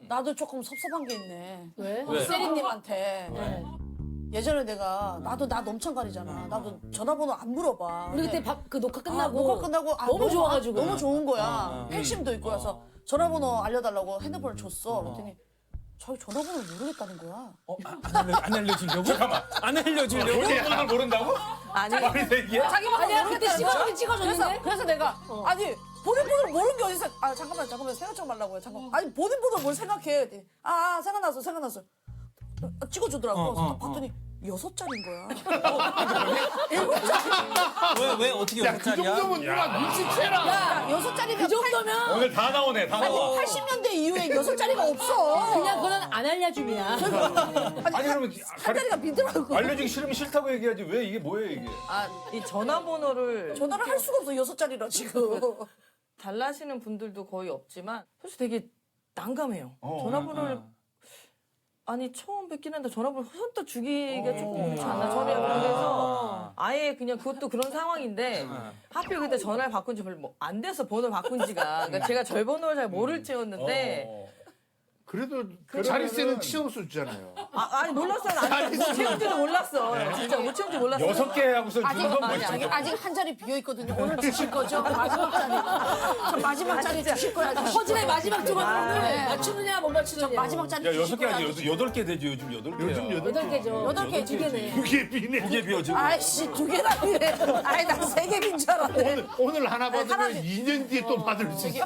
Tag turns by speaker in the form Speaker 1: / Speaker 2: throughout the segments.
Speaker 1: 나도 조금 섭섭한 게 있네.
Speaker 2: 왜?
Speaker 1: 세리님한테. 예전에 내가 나도 나 넘천가리잖아. 나도 전화번호 안 물어봐.
Speaker 2: 우리 그때 그 녹화 끝나고
Speaker 1: 녹화 끝나고
Speaker 2: 너무 좋아가지고
Speaker 1: 너무 좋은 거야. 팬심도 있고 해서 전화번호 알려달라고 핸드폰을 줬어. 그랬더니 자기 전화번호를 모르겠다는 거야.
Speaker 3: 안 알려주려고? 잠깐만. 안 알려주려고?
Speaker 4: 본인을 모른다고?
Speaker 5: 아니
Speaker 4: 말이 되기야?
Speaker 1: 자기만
Speaker 2: 아니야 그때
Speaker 1: 모르겠다는 거야.
Speaker 2: 찍어주긴 찍어줬는데
Speaker 1: 그래서 내가 아니 본인 번호를 모르는 게 어디서 잠깐만 생각 좀 말라고요. 잠깐. 아니 본인 번호 뭘 생각해? 생각났어. 찍어주더라고. 그래서 딱 봤더니 6자리인 거야. 7자리.
Speaker 3: 왜 어떻게
Speaker 4: 야,
Speaker 3: 여섯
Speaker 4: 그
Speaker 3: 자리야?
Speaker 4: 정도면 누나 눈치채라.
Speaker 1: 야, 6자리면
Speaker 2: 그 정도면
Speaker 4: 오늘 다 나오네, 다 나와.
Speaker 1: 80년대 이후에 6자리가 없어.
Speaker 2: 그냥 그건 안 알려줌이야.
Speaker 4: 아니, 그러면
Speaker 1: 한 자리가 비더라고.
Speaker 4: 알려주기 싫으면 싫다고 얘기하지. 왜 이게 뭐예요, 이게?
Speaker 5: 이 전화번호를
Speaker 1: 전화를 할 수가 없어 6자리라 지금.
Speaker 5: 달라시는 분들도 거의 없지만 사실 되게 난감해요. 전화번호를 아니 처음 뵙긴 했는데 전화번호 선뜻 주기가 조금 그렇지 않나 저는 그래서 아예 그냥 그것도 그런 상황인데 하필 그때 전화를 바꾼 지 별로 안 돼서 번호를 바꾼 지가 그러니까 제가 절 번호를 잘 모를 채였는데
Speaker 6: 그래도 자릿세는 치워서 주잖아요.
Speaker 5: 아니 몰랐어요. 아니 못 채운지도 몰랐어. 진짜 못 채운지 몰랐어요.
Speaker 4: 6개 하고서 주는 건 뭐지?
Speaker 1: 아직 한 자리 비어 있거든요. 오늘 주실 거죠? 마지막 자리. 저 마지막 자리 주실 거야.
Speaker 2: 허진의 마지막 조각을 맞추느냐 못 맞추느냐.
Speaker 1: 마지막 자리
Speaker 4: 야,
Speaker 1: 주실
Speaker 4: 6개
Speaker 1: 거야.
Speaker 4: 아니 8개 되지, 요즘 8개야.
Speaker 6: 요즘
Speaker 2: 8개죠.
Speaker 1: 8개
Speaker 2: 두 개네.
Speaker 6: 그게 비네.
Speaker 4: 2개 비어, 지금.
Speaker 1: 아이씨 2개나 비네. 아이 난 3개 빈 줄 알았네.
Speaker 6: 오늘 하나 받으면
Speaker 1: 하나
Speaker 6: 2년 뒤에 또 받을 수 있어.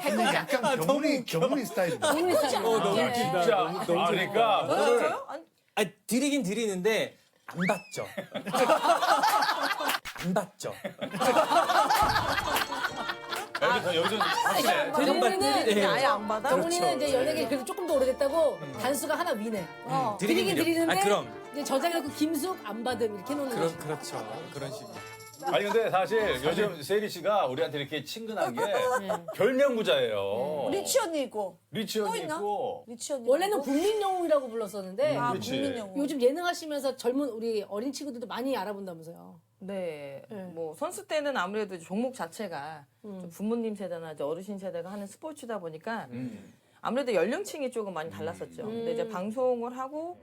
Speaker 6: 근데 약간 경훈이 스타일이다.
Speaker 2: 너무
Speaker 4: 진짜. 그러니까 오늘
Speaker 3: 아, 드리긴 드리는데 안 받죠. 안 받죠.
Speaker 4: 여기서 확실해.
Speaker 2: 경훈이는
Speaker 5: 아예 안 받아?
Speaker 2: 경훈이는 이제 연예계 그래도 조금 더 오래됐다고 단수가 하나 위네. 드리긴 드리는데
Speaker 3: 그럼.
Speaker 2: 이제 저장해놓고 김숙 안 받음 이렇게 해놓는 거지.
Speaker 3: 그렇죠. 그런 식으로.
Speaker 4: 아니 근데 사실 요즘 세리 씨가 우리한테 이렇게 친근한 게 별명 부자예요.
Speaker 1: 리치 언니 있고.
Speaker 4: 리치
Speaker 1: 또
Speaker 4: 언니
Speaker 1: 있나?
Speaker 4: 있고.
Speaker 1: 리치 언니.
Speaker 2: 원래는 국민영웅이라고 불렀었는데
Speaker 4: 그렇지.
Speaker 1: 국민영웅.
Speaker 2: 요즘 예능 하시면서 젊은 우리 어린 친구들도 많이 알아본다면서요.
Speaker 5: 네. 뭐 선수 때는 아무래도 이제 종목 자체가 좀 부모님 세대나 이제 어르신 세대가 하는 스포츠다 보니까 아무래도 연령층이 조금 많이 달랐었죠. 근데 이제 방송을 하고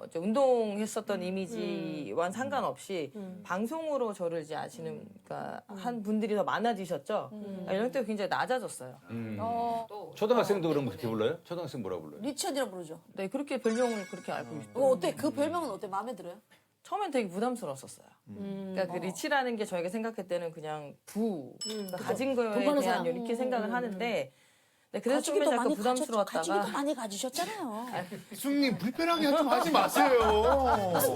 Speaker 5: 이제 운동했었던 이미지와는 상관없이 방송으로 저를 이제 아시는 그러니까 한 분들이 더 많아지셨죠. 연령대가 굉장히 낮아졌어요.
Speaker 4: 초등학생도 그럼 그렇게 불러요? 초등학생 뭐라고 불러요?
Speaker 1: 리치 언니라 부르죠.
Speaker 5: 네, 그렇게 별명을 그렇게 알고 있어요.
Speaker 1: 어때? 그 별명은 어때? 마음에 들어요?
Speaker 5: 처음엔 되게 부담스러웠었어요. 그러니까 그 리치라는 게 저희가 생각할 때는 그냥 그러니까 가진 거에
Speaker 2: 돈 버는
Speaker 5: 대한
Speaker 2: 사람.
Speaker 5: 이렇게 생각을 하는데 네, 그래서 좀
Speaker 1: 가지기도
Speaker 5: 약간
Speaker 1: 많이
Speaker 5: 부담스러웠다가
Speaker 1: 가지기도 많이 가지셨잖아요.
Speaker 6: 승님 불편하게 좀 하지 마세요.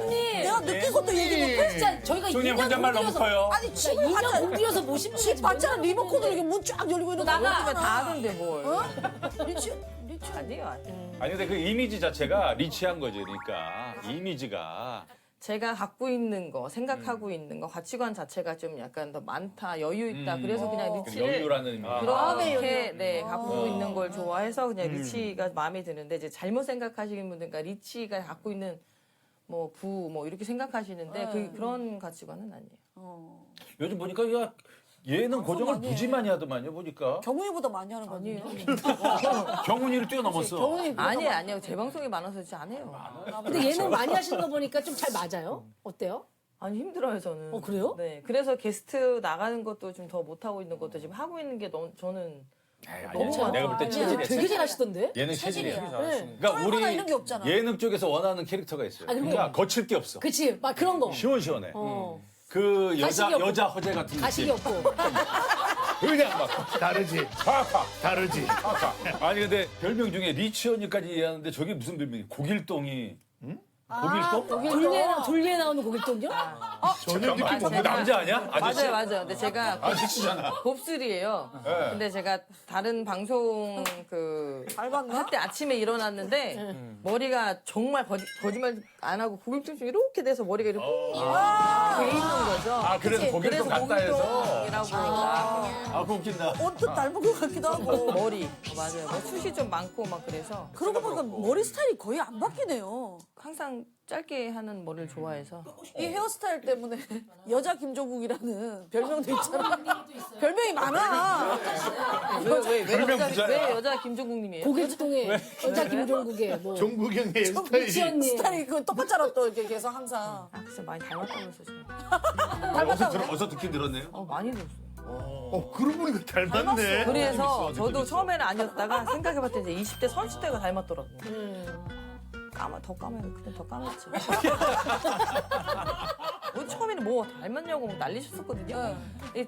Speaker 1: 내가 느낀 것도 얘기 못해.
Speaker 2: 진짜 저희가
Speaker 4: 형님
Speaker 2: 2년
Speaker 4: 혼잣말 너무
Speaker 2: 공들여서
Speaker 4: 커요.
Speaker 1: 아니 집을
Speaker 2: 2년
Speaker 1: 봤잖아.
Speaker 2: 공들여서 모신 분이
Speaker 1: 집 봤잖아. 리모컨으로 이렇게 문 쫙 열리고 있는 거
Speaker 5: 요즘에
Speaker 1: 보잖아.
Speaker 5: 다 하던데 뭘.
Speaker 1: 리치
Speaker 5: 아니에요, 아니에요.
Speaker 4: 아니 근데 그 이미지 자체가 리치한 거죠. 그러니까 이미지가
Speaker 5: 제가 갖고 있는 거, 생각하고 있는 거, 가치관 자체가 좀 약간 더 많다, 여유 있다. 그래서 그냥 리치를
Speaker 4: 여유라는 의미.
Speaker 5: 그렇게 네, 갖고 있는 걸 좋아해서 그냥 리치가 마음에 드는데 이제 잘못 생각하시는 분들, 그러니까 리치가 갖고 있는 뭐 뭐 이렇게 생각하시는데 그런 가치관은 아니에요.
Speaker 4: 요즘 보니까 야 얘는 고정을 무지 많이 하더만요. 보니까
Speaker 1: 경훈이보다 많이 하는 거 아니에요?
Speaker 4: 경훈이를 뛰어넘었어.
Speaker 1: 경훈이
Speaker 5: 아니에요. 재방송이 많아서 진짜 안 해요.
Speaker 2: 근데 예능 많이 하시는 거 보니까 좀 잘 맞아요? 어때요?
Speaker 5: 아니 힘들어요 저는.
Speaker 2: 그래요?
Speaker 5: 네. 그래서 게스트 나가는 것도 좀 더 못하고 있는 것도 지금 하고 있는 게 저는
Speaker 4: 아니야. 내가 볼 때 체질이야.
Speaker 2: 되게 잘하시던데?
Speaker 4: 얘는 체질이야.
Speaker 2: 네.
Speaker 4: 그러니까
Speaker 1: 쫄거나 이런 게 없잖아.
Speaker 4: 예능 쪽에서 원하는 캐릭터가 있어요.
Speaker 2: 그리고-
Speaker 4: 그러니까 거칠 게 없어.
Speaker 2: 그치, 막 그런 거.
Speaker 4: 시원시원해.
Speaker 2: 어.
Speaker 4: 그
Speaker 2: 가식이 없고.
Speaker 4: 여자 허재 같은
Speaker 2: 가식이
Speaker 4: 느낌.
Speaker 2: 없고.
Speaker 4: 그냥 막
Speaker 6: 다르지.
Speaker 4: 팍팍
Speaker 6: 다르지.
Speaker 4: 팍팍. 아니 근데 별명 중에 리치 언니까지 얘기하는데 저게 무슨 별명이? 고길동이. 고길동?
Speaker 2: 둘리에 나오는 고깃동요?
Speaker 6: 전혀 느낌
Speaker 4: 그 남자 아니야? 아저씨?
Speaker 5: 맞아요. 근데 제가
Speaker 4: 아저씨잖아.
Speaker 5: 곱슬이에요.
Speaker 4: 네.
Speaker 5: 근데 제가 다른 방송 할 때 아침에 일어났는데 머리가 정말 거짓말 안 하고 고길동 좀 이렇게 돼서 머리가 이렇게 돼 있는 거죠.
Speaker 4: 아 그래서 고길동 같다 해서.
Speaker 5: 고길동이라고 그러니까
Speaker 4: 아 그거 웃긴다.
Speaker 1: 옷도 닮은 것 같기도 하고.
Speaker 5: 머리 맞아요. 뭐 숱이 좀 많고 막 그래서
Speaker 1: 그러고 보니까 머리 스타일이 거의 안 바뀌네요.
Speaker 5: 항상 짧게 하는 머리를 좋아해서
Speaker 1: 이 헤어스타일 때문에 여자 김종국이라는 별명도 있잖아. 별명이 많아.
Speaker 5: 왜 여자 김종국님이에요?
Speaker 2: 고객동의 여자 김종국의 뭐
Speaker 6: 종국이 형의 스타일이.
Speaker 2: 미치언니.
Speaker 1: 스타일이 그 똑같잖아 또 이렇게 계속 항상.
Speaker 5: 아, 진짜 많이 닮았다고 했었어요.
Speaker 4: 어서 듣긴 들었네요.
Speaker 5: 많이 들었어요.
Speaker 6: 그러고 보니까 닮았네.
Speaker 5: 그래서 저도 처음에는 아니었다가 생각해봤더니 이제 20대 30대가 닮았더라고. 더 까매, 그때 더 까맸지. 처음에는 뭐 닮았냐고 난리셨었거든요.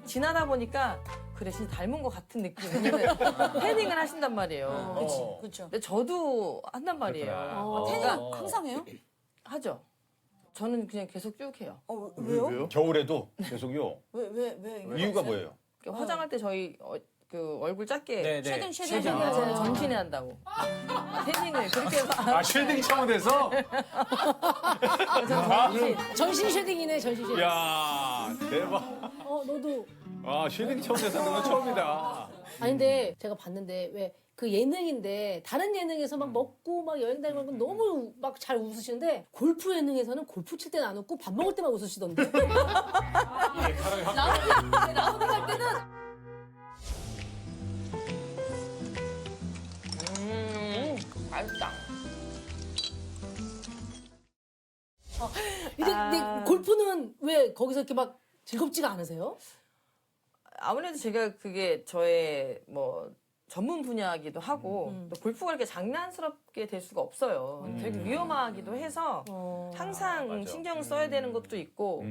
Speaker 5: 지나다 보니까 그래 진짜 닮은 것 같은 느낌. 왜냐면 태닝을 하신단 말이에요.
Speaker 1: 그렇죠.
Speaker 5: 근데 저도 한단 말이에요.
Speaker 1: 태닝 항상 해요?
Speaker 5: 하죠. 저는 그냥 계속 쭉 해요.
Speaker 1: 왜요?
Speaker 4: 겨울에도 계속요.
Speaker 1: 왜?
Speaker 4: 이유가 뭐예요?
Speaker 5: 화장할 때 저희 그 얼굴 작게
Speaker 1: 쉐딩
Speaker 5: 하잖아요. 전신에 한다고. 태닝을 그렇게 해서
Speaker 4: 쉐딩 차원에서?
Speaker 2: 전신 쉐딩이네 전신 쉐딩.
Speaker 4: 야 대박.
Speaker 2: 너도.
Speaker 4: 쉐딩 차원에서 하는 건 처음이다.
Speaker 2: 아니 근데 제가 봤는데 왜 그 예능인데 다른 예능에서 막 먹고 막 여행 다니고 막 너무 막 잘 웃으시는데 골프 예능에서는 골프 칠 때는 안 웃고 밥 먹을 때만 웃으시던데. 나도 갈 때는
Speaker 5: 맛있다.
Speaker 2: 근데 골프는 왜 거기서 이렇게 막 즐겁지가 않으세요?
Speaker 5: 아무래도 제가 그게 저의 뭐 전문 분야이기도 하고 또 골프가 이렇게 장난스럽게 될 수가 없어요. 되게 위험하기도 해서 항상 신경을 써야 되는 것도 있고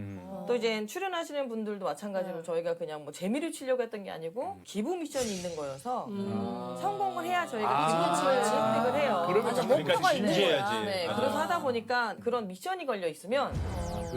Speaker 5: 또 이제 출연하시는 분들도 마찬가지로 저희가 그냥 뭐 재미를 치려고 했던 게 아니고 기부 미션이 있는 거여서 성공을 해야 저희가 기부를 획득을 해요.
Speaker 6: 그러면
Speaker 1: 목표가 있는 거야.
Speaker 5: 네, 그래서 하다 보니까 그런 미션이 걸려 있으면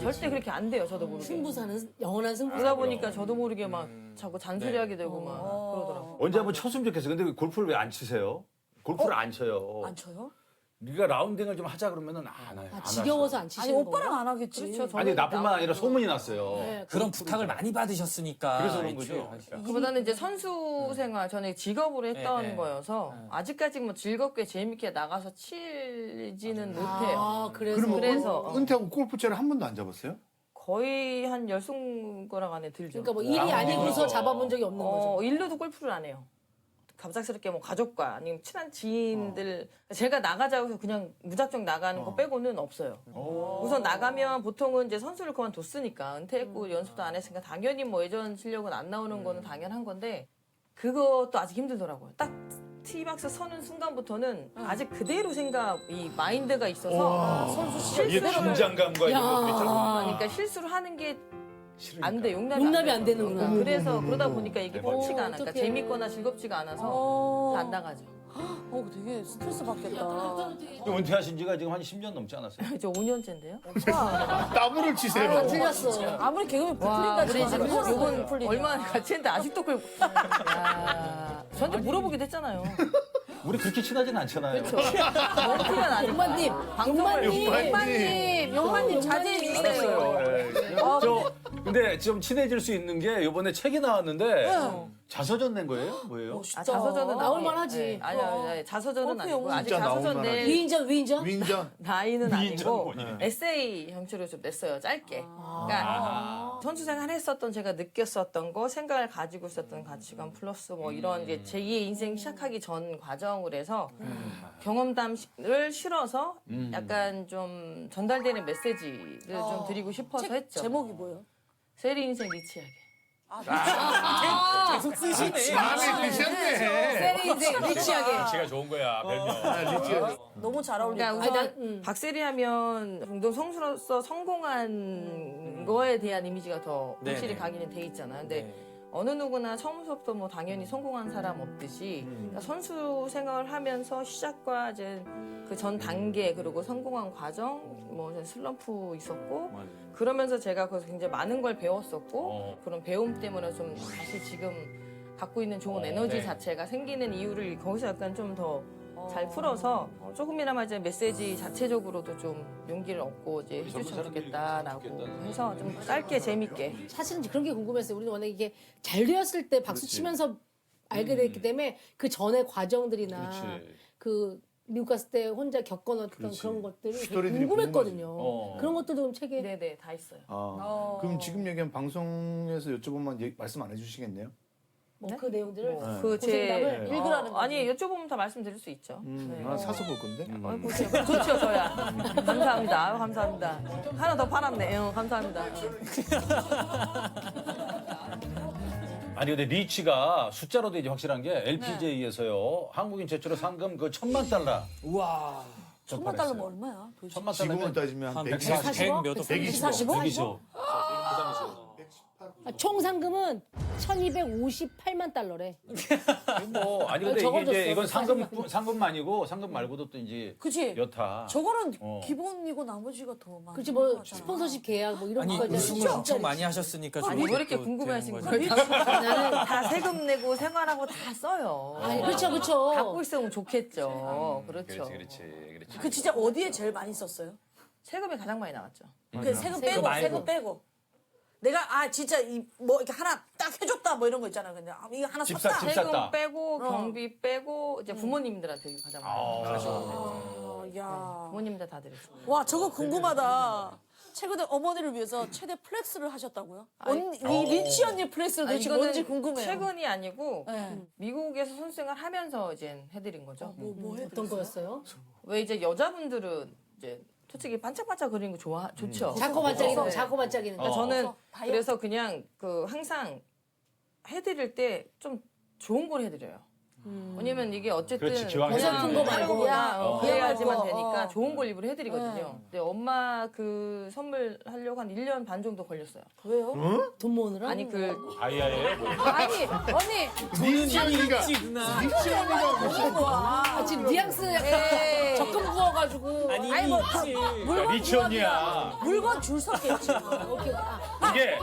Speaker 5: 절대 그렇게 안 돼요. 저도 모르게.
Speaker 2: 승부사는 영원한 승부사.
Speaker 5: 그러다 보니까 저도 모르게 막 자꾸 잔소리하게 되고 막 그러더라고요.
Speaker 4: 언제 한번 쳤으면 좋겠어. 근데 왜 골프를 왜 안 치세요? 골프를 안 쳐요.
Speaker 1: 안 쳐요?
Speaker 4: 네가 라운딩을 좀 하자 그러면은 안 해요. 안
Speaker 2: 지겨워서
Speaker 4: 하셔.
Speaker 2: 안 치시는
Speaker 1: 아니 오빠랑
Speaker 2: 거예요?
Speaker 1: 안 하겠지.
Speaker 5: 그렇죠.
Speaker 4: 아니 나뿐만 아니라 소문이 났어요.
Speaker 2: 네.
Speaker 3: 그런 부탁을 많이 받으셨으니까.
Speaker 4: 그래서 그런 거죠.
Speaker 3: 그러니까.
Speaker 5: 그보다는 이제 선수 생활 저는 직업으로 했던
Speaker 3: 네.
Speaker 5: 거여서 아직까지 뭐 즐겁게 재밌게 나가서 치지는 못해요.
Speaker 2: 아,
Speaker 6: 그러면
Speaker 5: 그래서
Speaker 6: 은퇴하고 골프채를 한 번도 안 잡았어요?
Speaker 5: 거의 한 10손가락 안에 들죠.
Speaker 2: 그러니까 뭐 일이 아니고서 잡아본 적이 없는 거죠.
Speaker 5: 일로도 골프를 안 해요. 갑작스럽게 뭐 가족과 아니면 친한 지인들 제가 나가자고 해서 그냥 무작정 나가는 거 빼고는 없어요. 우선 나가면 보통은 이제 선수를 그만뒀으니까 은퇴했고 연습도 안 했으니까 당연히 뭐 예전 실력은 안 나오는 거는 당연한 건데 그것도 아직 힘들더라고요. 딱 티박스 서는 순간부터는 아직 그대로 이 마인드가 있어서 선수
Speaker 4: 이게
Speaker 5: 실수를
Speaker 4: 긴장감과 이런 것도 있잖아.
Speaker 5: 그러니까 실수를 하는 게
Speaker 4: 싫으니까.
Speaker 5: 안 돼. 용납이
Speaker 2: 안 되는구나.
Speaker 5: 그래서 그러다 보니까 이게 펀치가 않아. 그러니까
Speaker 2: 어떡해.
Speaker 5: 재밌거나 즐겁지가 않아서 안 나가죠.
Speaker 1: 되게 스트레스 받겠다.
Speaker 4: 은퇴하신 지가 지금 한 10년 넘지 않았어요?
Speaker 5: 저 5년째인데요.
Speaker 6: 따블을 치세요.
Speaker 2: 틀렸어.
Speaker 1: 아무리 개그맨 부풀린다지
Speaker 5: 우리 지금
Speaker 1: 요건
Speaker 5: 요건
Speaker 1: 풀리냐.
Speaker 5: 얼마나 같이 했는데 아직도 끌고. 야, 저한테 물어보기도 했잖아요.
Speaker 4: 우리 그렇게 친하진 않잖아요.
Speaker 5: 그렇죠. 너무 티가 나니까.
Speaker 2: 용만님,
Speaker 5: 용만님 자제해 주세요.
Speaker 4: 근데 좀 친해질 수 있는 게 이번에 책이 나왔는데 자서전 낸 거예요? 뭐예요?
Speaker 5: 자서전은
Speaker 2: 나올만
Speaker 5: 아니에요.
Speaker 2: 하지.
Speaker 5: 네, 아니요. 자서전은 아니고 아직
Speaker 6: 진짜
Speaker 5: 자서전
Speaker 6: 나올만
Speaker 5: 낼
Speaker 2: 위인전?
Speaker 6: 윈전.
Speaker 5: 나이는 아니고
Speaker 4: 뭐니?
Speaker 5: 에세이 형식으로 좀 냈어요. 짧게. 그러니까 선수 생활 했었던 제가 느꼈었던 거, 생각을 가지고 있었던 가치관 플러스 뭐 이런 이제 제2의 인생 시작하기 전 과정을 해서 경험담을 실어서 약간 좀 전달되는 메시지를 좀 드리고 싶어서 했죠.
Speaker 1: 제목이 뭐예요?
Speaker 5: 세리 인생 리치하게.
Speaker 3: 계속 쓰시네.
Speaker 6: 마음에 드셨네.
Speaker 2: 세리 인생 리치하게.
Speaker 4: 제가 좋은 거야 별명.
Speaker 1: 너무 잘 어울린다.
Speaker 5: 그러니까 우선 박세리 하면 종종 성수로서 성공한 거에 대한 이미지가 더 확실히
Speaker 3: 네네.
Speaker 5: 각인이 돼 있잖아요. 근데 어느 누구나 처음부터 뭐 당연히 성공한 사람 없듯이 그러니까 선수 생활을 하면서 시작과 이제 그 전 단계 그리고 성공한 과정 뭐 슬럼프 있었고 그러면서 제가 거기서 굉장히 많은 걸 배웠었고 그런 배움 때문에 좀 다시 지금 갖고 있는 좋은 에너지 자체가 생기는 이유를 거기서 약간 좀 더 잘 풀어서 조금이나마 이제 메시지 자체적으로도 좀 용기를 얻고 이제 해주셨으면 좋겠다라고 해서 좀 짧게 재밌게
Speaker 2: 사실은 그런 게 궁금했어요. 우리는 워낙 이게 잘 되었을 때 박수 치면서 알게 됐기 때문에 그 전의 과정들이나 그 미국 갔을 때 혼자 겪어놨던
Speaker 6: 그렇지.
Speaker 2: 그런 것들이 되게
Speaker 6: 스토리들이
Speaker 2: 궁금했거든요.
Speaker 4: 어.
Speaker 2: 그런 것들도 좀 책에
Speaker 5: 네네 다 있어요.
Speaker 6: 그럼 지금 얘기한 방송에서 여쭤보면 말씀 안 해주시겠네요?
Speaker 2: 뭐 그 내용들을
Speaker 5: 그제
Speaker 2: 고생담을
Speaker 1: 읽으라는 거지.
Speaker 5: 아니 여쭤보면 다 말씀드릴 수 있죠. 네.
Speaker 6: 나 사서 볼 건데.
Speaker 5: 보세요. 좋죠, 저야. 감사합니다. 아유, 감사합니다. 하나 더 팔았네. 감사합니다.
Speaker 4: 아니 근데 리치가 숫자로도 이제 확실한 게 LPGA에서요 한국인 최초로 상금 그 1,000만 달러.
Speaker 3: 우와.
Speaker 1: 1,000만 달러면 얼마야? 도대체?
Speaker 4: 1,000만
Speaker 6: 지금은
Speaker 4: 달러면
Speaker 6: 따지면 한
Speaker 3: 140,
Speaker 6: 140.
Speaker 3: 100몇 억.
Speaker 1: 145?
Speaker 4: 120억.
Speaker 2: 총 상금은 1,258만 달러래.
Speaker 4: 뭐 아니 근데 이게
Speaker 2: 적어줬어.
Speaker 4: 이제 이건 상금만이고 상금 말고도 또 이제
Speaker 1: 그치?
Speaker 4: 여타.
Speaker 1: 저거는
Speaker 4: 어.
Speaker 1: 기본이고 나머지가 더 많아.
Speaker 2: 그렇지 뭐 스폰서십 계약 뭐 이런
Speaker 3: 아니
Speaker 2: 거까지
Speaker 3: 우승을
Speaker 2: 진짜
Speaker 3: 엄청 많이 하셨으니까
Speaker 5: 아니, 왜 이렇게
Speaker 3: 또
Speaker 5: 궁금해하신
Speaker 3: 되는
Speaker 5: 거예요?
Speaker 3: 거죠.
Speaker 5: 나는 다 세금 내고 생활하고 다 써요.
Speaker 2: 아니 그렇죠 그렇죠.
Speaker 5: 갖고 있으면 좋겠죠. 그렇죠.
Speaker 4: 그렇지.
Speaker 1: 그 진짜 어디에 제일 많이 썼어요?
Speaker 5: 세금이 가장 많이 나왔죠.
Speaker 1: 그 세금
Speaker 2: 세금
Speaker 1: 빼고
Speaker 3: 말고.
Speaker 1: 세금 빼고. 내가 진짜 이 뭐 이렇게 하나 딱 해줬다 뭐 이런 거 있잖아. 근데 이거 하나
Speaker 4: 집
Speaker 1: 샀다.
Speaker 4: 사- 집
Speaker 5: 세금
Speaker 4: 샀다.
Speaker 5: 빼고 경비 빼고 이제 부모님들한테 가장 많이 가죠.
Speaker 1: 야.
Speaker 5: 부모님들 다 드렸어요.
Speaker 1: 와 저거 궁금하다. 최근에 어머니를 위해서 최대 플렉스를 하셨다고요? 이 리치 언니 플렉스는 도대체 뭔지 궁금해요.
Speaker 5: 최근이 아니고
Speaker 1: 네.
Speaker 5: 미국에서 선수생활 하면서 이제 해드린 거죠.
Speaker 1: 뭐
Speaker 2: 어떤 거였어요?
Speaker 5: 왜 이제 여자분들은 이제 솔직히 반짝반짝 그리는 거 좋죠.
Speaker 2: 자꾸 반짝이는 거
Speaker 5: 네.
Speaker 2: 자꾸 반짝이는 거.
Speaker 5: 그러니까 저는
Speaker 1: 다이어트.
Speaker 5: 그래서 그냥 그 항상 해드릴 때 좀 좋은 걸 해드려요. 왜냐면 이게 어쨌든
Speaker 4: 그렇지, 기왕
Speaker 2: 어설픈 거 말고.
Speaker 5: 하려거나 그래야지만
Speaker 1: 거.
Speaker 5: 되니까 좋은 걸 일부러 해드리거든요.
Speaker 1: 네.
Speaker 5: 근데 엄마 그 선물 하려고 한 1년 반 정도 걸렸어요.
Speaker 1: 왜요?
Speaker 2: 돈 모으느라?
Speaker 5: 아니 그
Speaker 4: 아이야예.
Speaker 1: 아니 언니
Speaker 6: 리치 언니가
Speaker 3: 누나.
Speaker 6: 리치 언니가 무슨
Speaker 2: 아, 지금 뉘앙스
Speaker 1: 에이.
Speaker 2: 적금 부어가지고
Speaker 3: 아니
Speaker 1: 아니, 뭐,
Speaker 3: 있지.
Speaker 1: 물건
Speaker 4: 리치 언니야.
Speaker 1: 물건 줄 섰겠지.
Speaker 2: 오케이.
Speaker 4: 이게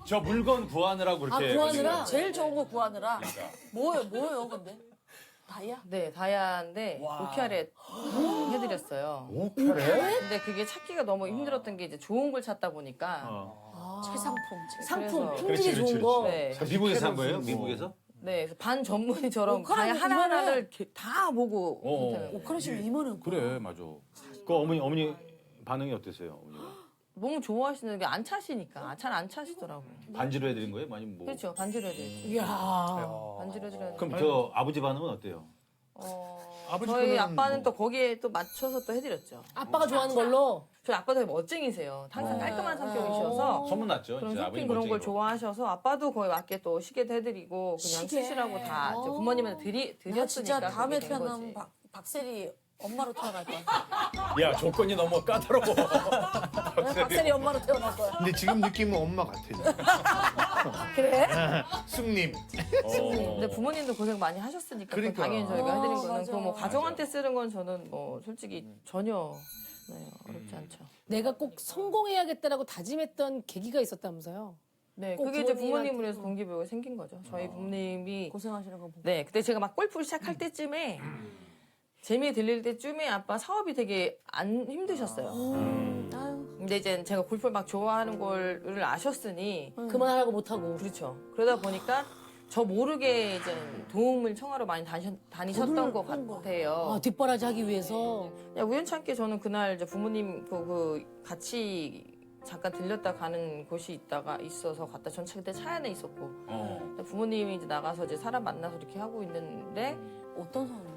Speaker 4: 저 물건 구하느라고 그렇게.
Speaker 2: 구하느라?
Speaker 1: 제일 좋은 거 구하느라. 뭐예요 근데? 다이아?
Speaker 5: 네, 다이아인데 오키아레 해드렸어요.
Speaker 6: 오카레?
Speaker 5: 근데 그게 찾기가 너무 힘들었던 게 이제 좋은 걸 찾다 보니까
Speaker 1: 최상품.
Speaker 2: 상품
Speaker 5: 그래서-
Speaker 2: 품질이
Speaker 4: 그렇지,
Speaker 2: 좋은 거.
Speaker 5: 네,
Speaker 4: 미국에서 산 거예요? 미국에서?
Speaker 5: 네, 그래서 반 전문의처럼
Speaker 1: 오카라는
Speaker 5: 다이아 하나하나를
Speaker 1: 이만해.
Speaker 5: 이렇게 다 보고
Speaker 4: 어.
Speaker 5: 해드려요.
Speaker 1: 오카라시면 2만 원.
Speaker 4: 그래 맞아. 그 어머니 반응이 어땠어요? 어머니가?
Speaker 5: 너무 좋아하시는 게 안 차시니까 잘 안 차시더라고요.
Speaker 4: 반지로 해드린 거예요? 아니면 뭐?
Speaker 5: 그렇죠, 반지로 해드렸죠.
Speaker 2: 이야.
Speaker 5: 반지로 해드렸는데
Speaker 4: 그럼 저 아버지 반응은 어때요?
Speaker 6: 아버지
Speaker 5: 저희
Speaker 6: 거는
Speaker 5: 아빠는
Speaker 6: 뭐-
Speaker 5: 또 거기에 또 맞춰서 또 해드렸죠.
Speaker 2: 아빠가 좋아하는 걸로.
Speaker 5: 저희 아빠도 되게 멋쟁이세요. 항상 깔끔한 성격이셔서
Speaker 4: 소문났죠.
Speaker 5: 그런
Speaker 4: 이제 아버님
Speaker 5: 쇼핑 그런 걸
Speaker 4: 멋쟁이로.
Speaker 5: 좋아하셔서 아빠도 거의 맞게 또 시계도 해드리고 그냥 쓰시라고 다 이제 부모님한테 드렸으니까.
Speaker 1: 나 진짜 다음에
Speaker 5: 그게 된
Speaker 1: 태어나면
Speaker 5: 거지.
Speaker 1: 박세리 엄마로 태어날 거야.
Speaker 4: 야 조건이 너무 까다로워.
Speaker 1: 내가 박세리 엄마로 태어날 거야.
Speaker 6: 근데 지금 느낌은 엄마 같아.
Speaker 1: 그래?
Speaker 6: 쑥님.
Speaker 5: 근데 부모님도 고생 많이 하셨으니까 그건
Speaker 6: 그러니까.
Speaker 5: 당연히 저희가 해드린 거는
Speaker 1: 맞아.
Speaker 5: 그뭐 가정한테 쓰는 건 저는 뭐 솔직히 전혀 네, 어렵지 않죠.
Speaker 2: 내가 꼭 성공해야겠다라고 다짐했던 계기가 있었다면서요.
Speaker 5: 네,
Speaker 2: 꼭
Speaker 5: 그게 이제
Speaker 2: 부모님한테-
Speaker 5: 부모님으로 해서 동기부여가 생긴 거죠. 저희 부모님이
Speaker 1: 고생하시는 거 보고.
Speaker 5: 네, 그때 제가 막 골프를 시작할 때쯤에 재미 들릴 때쯤에 아빠 사업이 되게 안 힘드셨어요.
Speaker 1: 아유.
Speaker 5: 근데 이제 제가 골프를 막 좋아하는 거를 아셨으니
Speaker 2: 그만하라고 못하고.
Speaker 5: 그렇죠. 그러다 보니까 저 모르게 이제 도움을 청하러 많이 다니셨던 것 같아요.
Speaker 2: 아, 뒷바라지 하기 위해서.
Speaker 5: 그냥 우연찮게 저는 그날 이제 부모님 그 같이 잠깐 들렸다 가는 곳이 있어서 갔다 전 그때 차 안에 있었고 근데 부모님이 이제 나가서 이제 사람 만나서 이렇게 하고 있는데
Speaker 1: 어떤 사람인데?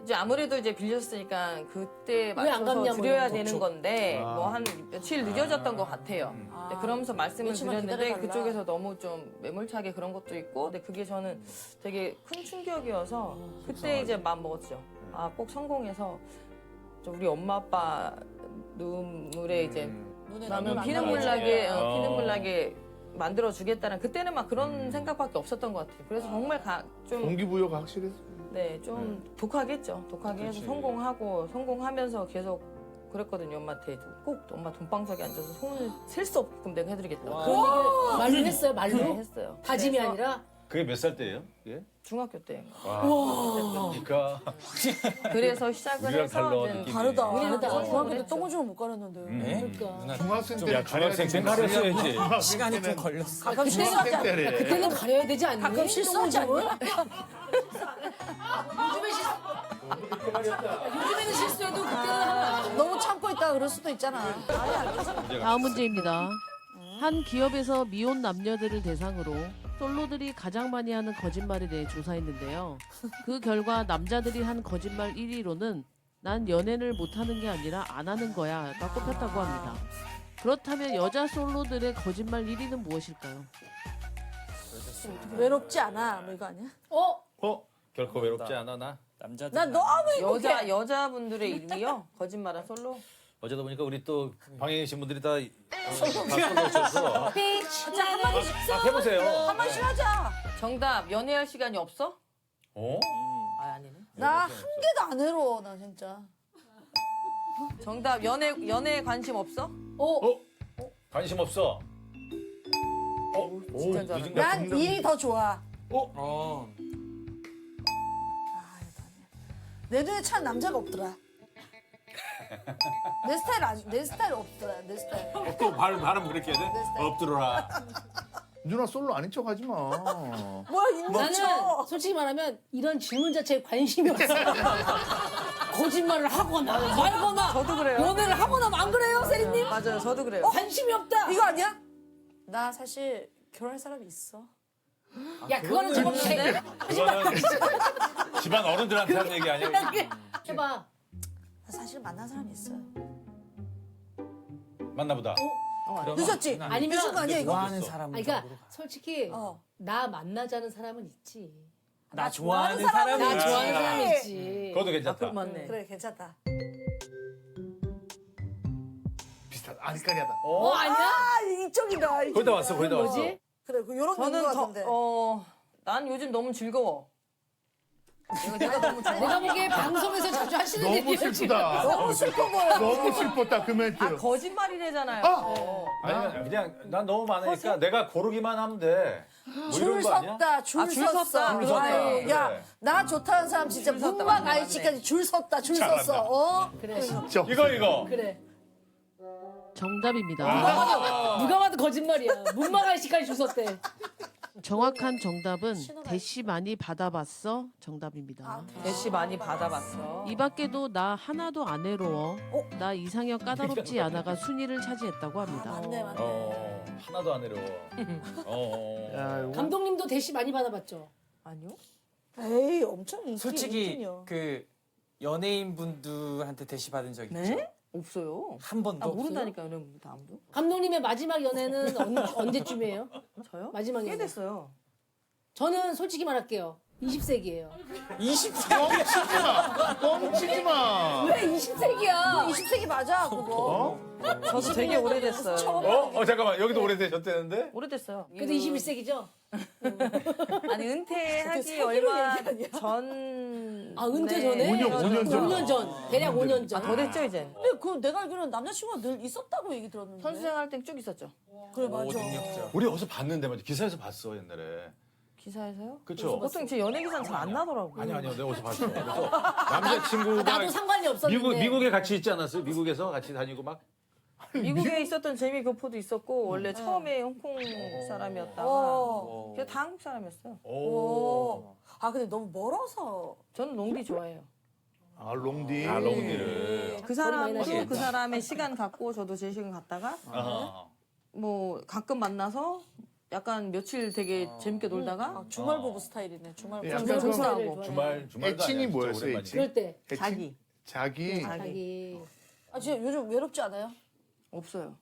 Speaker 5: 이제 아무래도 이제 빌렸으니까 그때
Speaker 2: 왜안
Speaker 5: 맞춰서
Speaker 2: 갚냐, 뭐
Speaker 5: 드려야
Speaker 2: 이런 거.
Speaker 5: 되는 건데 뭐 한 며칠 늦어졌던 것 같아요. 근데 그러면서 말씀을
Speaker 1: 며칠만
Speaker 5: 드렸는데
Speaker 1: 기다려달라.
Speaker 5: 그쪽에서 너무 좀 매몰차게 그런 것도 있고 근데 그게 저는 되게 큰 충격이어서 그때 이제 마음 먹었죠. 아 꼭 성공해서 우리 엄마 아빠 눈물에 이제
Speaker 1: 눈에
Speaker 5: 나면
Speaker 1: 눈물 안
Speaker 5: 피눈물
Speaker 1: 나게.
Speaker 5: 나게 피눈물 나게 만들어 주겠다는 그때는 막 그런 생각밖에 없었던 것 같아요. 그래서 정말 좀
Speaker 6: 동기부여가 확실했어.
Speaker 5: 네, 좀 독하겠죠. 독하게 해서 성공하면서 계속 그랬거든요. 엄마한테 꼭 엄마 돈방석에 앉아서 손을 셀 수 없게끔 내가 해드리겠다고.
Speaker 2: 그런 얘기를 말로 했어요, 말로?
Speaker 5: 네, 했어요.
Speaker 2: 다짐이
Speaker 5: 그래서
Speaker 2: 아니라?
Speaker 4: 그게 몇 살 때예요? 예?
Speaker 5: 중학교 때.
Speaker 4: 그러니까
Speaker 5: 그래서 시작을
Speaker 4: 우리랑
Speaker 5: 해서
Speaker 4: 달라,
Speaker 5: 이제
Speaker 4: 느낌이.
Speaker 1: 다르다.
Speaker 2: 다르다.
Speaker 1: 중학교 때
Speaker 5: 그랬죠.
Speaker 1: 똥오줌을 못 가렸는데.
Speaker 2: 그러니까.
Speaker 3: 누나
Speaker 6: 중학생 때
Speaker 4: 야 중학생 때 가렸어야지.
Speaker 3: 시간이 좀 걸렸어.
Speaker 1: 가끔 실수하지 않아?
Speaker 6: 때래.
Speaker 2: 그때는 가려야 되지 않니?
Speaker 1: 가끔 실수하지 않니?
Speaker 2: 요즘에 요즘에는 실수해도 그때는
Speaker 1: 너무 참고 있다가 그럴 수도 있잖아.
Speaker 7: 다음 문제입니다. 한 기업에서 미혼 남녀들을 대상으로 솔로들이 가장 많이 하는 거짓말에 대해 조사했는데요. 그 결과 남자들이 한 거짓말 1위로는 난 연애를 못하는 게 아니라 안 하는 거야가 꼽혔다고 합니다. 그렇다면 여자 솔로들의 거짓말 1위는 무엇일까요?
Speaker 1: 외롭지 않아. 뭐 이거 아니야?
Speaker 4: 결코 외롭지 않아 나.
Speaker 3: 남자들.
Speaker 1: 난 너무 행복해.
Speaker 5: 여자분들의 1위요? 거짓말한 솔로?
Speaker 4: 어제도 보니까 우리 또 방에 계신 분들이 다 솔로셔서
Speaker 1: 진짜 한 마디씩
Speaker 4: 해보세요.
Speaker 1: 한 마디씩 하자.
Speaker 5: 정답, 연애할 시간이 없어?
Speaker 4: 어?
Speaker 5: 아, 아니네.
Speaker 1: 나 한 개도 안 외로워. 나 진짜.
Speaker 5: 정답, 연애에 관심 없어?
Speaker 4: 관심 없어.
Speaker 5: 진짜 줄 알았네.
Speaker 1: 난 이 일이 더 좋아.
Speaker 3: 어.
Speaker 1: 내 눈에 찬 남자가 없더라. 내 스타일 없더라. 내 스타일.
Speaker 4: 또 발음 그렇게 해야 돼? 엎드려라.
Speaker 6: 누나 솔로 아닌 척 하지 마.
Speaker 1: 뭐야 있는
Speaker 2: 나는
Speaker 1: 척.
Speaker 2: 솔직히 말하면 이런 질문 자체에 관심이 없어. 거짓말을 하거나 말거나
Speaker 5: 저도 그래요.
Speaker 2: 연애를 하거나 안 그래요, 세리님?
Speaker 5: 맞아요, 저도 그래요.
Speaker 2: 관심이 없다.
Speaker 1: 이거 아니야? 나 사실 결혼할 사람이 있어.
Speaker 2: 야, 그거는 제법 해.
Speaker 4: 그거는 집안 어른들한테 하는 얘기 아니야?
Speaker 2: 해봐.
Speaker 1: 나 사실 만난 사람이 있어.
Speaker 4: 맞나보다.
Speaker 1: 늦었지?
Speaker 2: 아니면
Speaker 1: 늦은 거 아니야 이거?
Speaker 3: 좋아하는 사람.
Speaker 2: 아니, 그러니까 솔직히
Speaker 1: 어.
Speaker 2: 나 만나자는 사람은 있지.
Speaker 3: 나 좋아하는
Speaker 1: 사람은
Speaker 3: 사람이.
Speaker 2: 나 좋아하는
Speaker 1: 그래.
Speaker 2: 사람이 있지.
Speaker 4: 그것도 괜찮다.
Speaker 5: 맞네.
Speaker 1: 그래 괜찮다.
Speaker 6: 비슷하다. 아니까리하다.
Speaker 2: 아니야?
Speaker 1: 아 이쪽이다.
Speaker 4: 거의 다 왔어, 거의 다 왔어.
Speaker 2: 뭐지?
Speaker 1: 그래 그 요런
Speaker 5: 저는
Speaker 1: 거 같은데.
Speaker 5: 난 요즘 너무 즐거워. 내가 너무 즐거워.
Speaker 2: 내가 보기에 방송에서 자주 하시는
Speaker 6: 너무
Speaker 2: 얘기예요, 지금.
Speaker 6: 슬프다.
Speaker 1: 너무 슬퍼 보여.
Speaker 6: 너무 슬펐다 그 멘트.
Speaker 5: 아, 거짓말이래잖아요.
Speaker 4: 아니면 그냥 난 너무 많으니까 내가 고르기만 하면 돼. 뭐
Speaker 1: 줄
Speaker 4: 이런 거 아니야?
Speaker 1: 섰다, 줄
Speaker 5: 줄
Speaker 1: 섰어.
Speaker 5: 섰다.
Speaker 4: 줄 섰다.
Speaker 1: 아유,
Speaker 4: 그래.
Speaker 1: 야, 나 좋다는 사람 진짜
Speaker 5: 줄 섰다,
Speaker 1: 문막
Speaker 5: 맞네,
Speaker 1: 아이치까지 줄 섰다, 줄 섰어. 어?
Speaker 2: 그래.
Speaker 6: 진짜
Speaker 4: 이거.
Speaker 2: 그래.
Speaker 7: 정답입니다.
Speaker 2: 누가 봐도 거짓말이야. 문마갈씨까지 주웠대.
Speaker 7: 정확한 정답은 대시 많이 받아봤어 정답입니다.
Speaker 5: 대시 많이 받아봤어.
Speaker 7: 이 밖에도 나 하나도 안 외로워. 나 이상형 까다롭지 않아가 순위를 차지했다고 합니다.
Speaker 1: 맞네, 맞네.
Speaker 4: 하나도 안 외로워.
Speaker 6: 야, 이거
Speaker 2: 감독님도 대시 많이 받아봤죠?
Speaker 5: 아니요?
Speaker 1: 에이, 엄청 인기
Speaker 3: 솔직히
Speaker 1: 인기녀.
Speaker 3: 그 연예인 분들한테 대시 받은 적 있죠?
Speaker 5: 네? 없어요.
Speaker 3: 한 번도
Speaker 5: 아,
Speaker 3: 없어요?
Speaker 5: 모른다니까 연예인부터 아무도.
Speaker 2: 감독님의 마지막 연애는 언제쯤이에요?
Speaker 5: 저요?
Speaker 2: 마지막
Speaker 5: 꽤
Speaker 2: 연애.
Speaker 5: 됐어요.
Speaker 2: 저는 솔직히 말할게요. 20세기예요.
Speaker 3: 20세.
Speaker 6: 뻥치지 마.
Speaker 2: 왜 20세기야?
Speaker 1: 20세기 맞아, 그거.
Speaker 5: 저도 되게 오래됐어요.
Speaker 4: 잠깐만 여기도 오래되셨대는데?
Speaker 5: 오래됐어요.
Speaker 2: 그래도 21세기죠?
Speaker 5: 아니 은퇴하기
Speaker 1: 사기로
Speaker 5: 얼마
Speaker 1: 얘기 아니야?
Speaker 5: 전.
Speaker 2: 아, 은퇴 전에?
Speaker 6: 5년 전.
Speaker 2: 5년 전. 대략 5년 전.
Speaker 5: 더 됐죠 이제.
Speaker 1: 근데 그 내가 알기로는 남자친구가 늘 있었다고 얘기 들었는데.
Speaker 5: 선수생활 때 쭉 있었죠.
Speaker 1: 그래, 맞아.
Speaker 3: 능력자.
Speaker 4: 우리 어디서 봤는데 맞아. 기사에서 봤어 옛날에.
Speaker 5: 기사에서요?
Speaker 4: 그쵸?
Speaker 5: 보통 제 연예 기사는 잘 안 나더라고요.
Speaker 4: 아니요 내가 어디서 봤어. 그래서 남자친구가
Speaker 2: 나도 상관이 없었는데.
Speaker 4: 미국에 같이 있지 않았어요? 미국에서 같이 다니고 막.
Speaker 5: 미국에 있었던 재미 교포도 있었고 원래 처음에 홍콩 사람이었다가
Speaker 1: 어.
Speaker 5: 그냥 다 한국 사람이었어요.
Speaker 1: 오. 아, 근데 너무 멀어서.
Speaker 5: 저는 롱디 좋아해요.
Speaker 6: 아 롱디.
Speaker 4: 롱디를.
Speaker 5: 그 사람도 그 사람의 시간 갖고 저도 제 시간 갖다가 뭐 가끔 만나서 약간 며칠 되게 재밌게 놀다가
Speaker 1: 아, 주말 부부 스타일이네, 주말 부부.
Speaker 6: 약간
Speaker 5: 좀
Speaker 6: 좀
Speaker 5: 속상하고
Speaker 4: 주말도
Speaker 6: 애칭이
Speaker 4: 아니야,
Speaker 6: 뭐였어요,
Speaker 4: 진짜 오랜만이야.
Speaker 6: 애칭?
Speaker 2: 그럴 때.
Speaker 5: 자기
Speaker 6: 자기.
Speaker 2: 자기.
Speaker 1: 아, 진짜 요즘 외롭지 않아요?
Speaker 5: 없어요.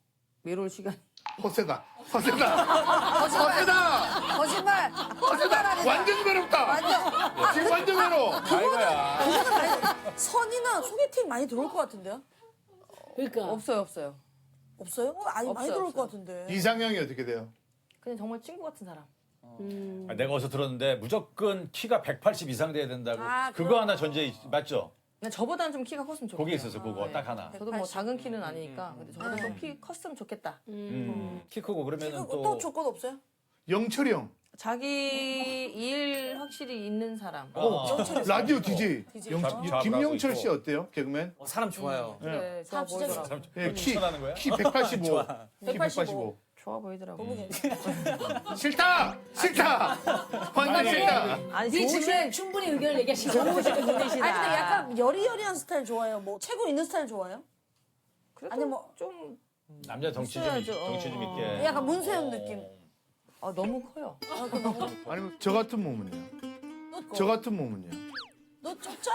Speaker 5: 외로울 시간.
Speaker 6: 허세다. 허세다.
Speaker 1: 거짓말! 거짓말 아니다.
Speaker 6: 완전 외롭다.
Speaker 1: 완전.
Speaker 6: 지금 완전 외로워.
Speaker 4: 아이고야.
Speaker 1: 선이는 소개팅 많이 들어올 것 같은데요?
Speaker 2: 그러니까.
Speaker 5: 없어요.
Speaker 1: 없어요? 아니, 많이
Speaker 5: 없어요,
Speaker 1: 들어올
Speaker 5: 없어요.
Speaker 1: 것 같은데.
Speaker 6: 이상형이 어떻게 돼요?
Speaker 5: 그냥 정말 친구 같은 사람.
Speaker 4: 내가 어디서 들었는데 무조건 키가 180 이상 돼야 된다고.
Speaker 1: 아,
Speaker 4: 그거
Speaker 1: 그럼.
Speaker 4: 하나 전제 맞죠?
Speaker 5: 그냥 저보다는 좀 키가 컸으면 좋겠다.
Speaker 4: 거기 있었어 그거 딱 하나.
Speaker 5: 저도 뭐 작은 키는 아니니까. 근데 저보다 좀 키 컸으면 좋겠다.
Speaker 4: 키 크고 그러면은
Speaker 1: 또
Speaker 4: 또
Speaker 1: 조건 없어요?
Speaker 6: 영철이 형.
Speaker 5: 자기 일 확실히 있는 사람.
Speaker 6: 라디오 DJ.
Speaker 4: 잡-
Speaker 6: 김영철
Speaker 4: 잡으라고
Speaker 6: 씨 어때요? 개그맨?
Speaker 3: 사람 좋아요.
Speaker 5: 그래, 좋아 보이더라고.
Speaker 6: 예,
Speaker 4: 추천하는 거야?
Speaker 6: 키 185. 키 185.
Speaker 5: 좋아 보이더라고.
Speaker 6: 싫다. 완전 싫다.
Speaker 5: 아니
Speaker 2: 네
Speaker 5: 좋으신
Speaker 2: 질문에 충분히 의견을 얘기하시고.
Speaker 5: 분이시다.
Speaker 1: 아니, 근데 약간 여리여리한 스타일 좋아해요? 뭐 체구 있는 스타일 좋아해요?
Speaker 5: 그래도
Speaker 1: 아니, 뭐-
Speaker 5: 좀
Speaker 4: 남자 덩치
Speaker 5: 있어야죠.
Speaker 4: 좀 있게.
Speaker 1: 약간 문세윤 느낌.
Speaker 5: 너무 커요.
Speaker 6: 아니면 저 같은 몸은요? 저 같은 몸은요?
Speaker 1: 너 진짜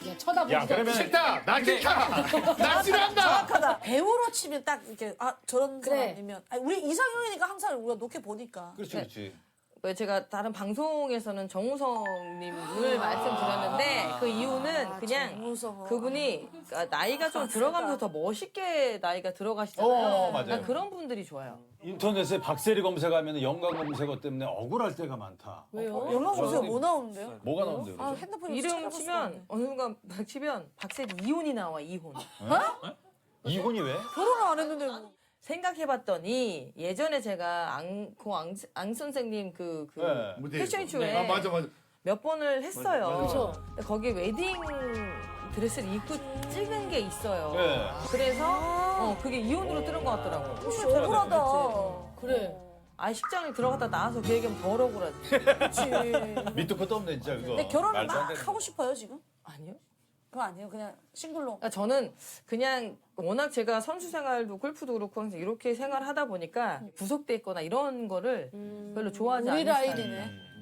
Speaker 2: 야, 쳐다보지.
Speaker 4: 야 그러면
Speaker 6: 싫다! 나 싫다! 나 싫어한다!
Speaker 1: 정확하다. 배우로 치면 딱 이렇게 저런
Speaker 2: 그래.
Speaker 1: 사람이면 우리 이상형이니까 항상 우리가 높게 보니까.
Speaker 4: 그렇지 그렇지.
Speaker 5: 왜 제가 다른 방송에서는 정우성님을 말씀드렸는데 그 이유는 그냥
Speaker 1: 정우성.
Speaker 5: 그분이 나이가 좀 들어가면서 더 멋있게 나이가 들어가시잖아요.
Speaker 4: 맞아요.
Speaker 5: 그러니까 그런 분들이 좋아요.
Speaker 4: 인터넷에 박세리 검색하면 연관 검색어 때문에 억울할 때가 많다.
Speaker 2: 왜요?
Speaker 1: 영화 보세요. 뭐 나오는데요?
Speaker 4: 뭐가 나온대요?
Speaker 1: 아
Speaker 4: 그러죠?
Speaker 1: 핸드폰에
Speaker 5: 이름 치면 어느 순간 막 치면 박세리 이혼이 나와 이혼.
Speaker 4: 이혼이 왜?
Speaker 1: 결혼을 안 했는데 뭐.
Speaker 5: 생각해봤더니 예전에 제가 앙 선생님
Speaker 4: 네.
Speaker 6: 무대
Speaker 5: 패션쇼에
Speaker 6: 아, 맞아.
Speaker 5: 몇 번을 했어요.
Speaker 2: 그렇죠.
Speaker 5: 근데 거기 웨딩 드레스를 입고 찍은 게 있어요.
Speaker 4: 네.
Speaker 5: 그래서 그게 이혼으로 뜨는 것 같더라고.
Speaker 1: 혹시 억울하다.
Speaker 2: 그래.
Speaker 5: 식장에 들어갔다 나와서 그 얘기하면 더 억울하지.
Speaker 1: 그렇지.
Speaker 4: 밑도 끝도 없네 진짜 그거.
Speaker 1: 근데 결혼을
Speaker 4: 말도 안
Speaker 1: 막
Speaker 4: 되네.
Speaker 1: 하고 싶어요 지금?
Speaker 5: 아니요.
Speaker 1: 그거 아니에요. 그냥 싱글로.
Speaker 5: 그러니까 저는 그냥 워낙 제가 선수 생활도 골프도 그렇고 항상 이렇게 생활하다 보니까 구속돼 있거나 이런 거를 별로 좋아하지
Speaker 1: 우리
Speaker 5: 않는 스타일이에요.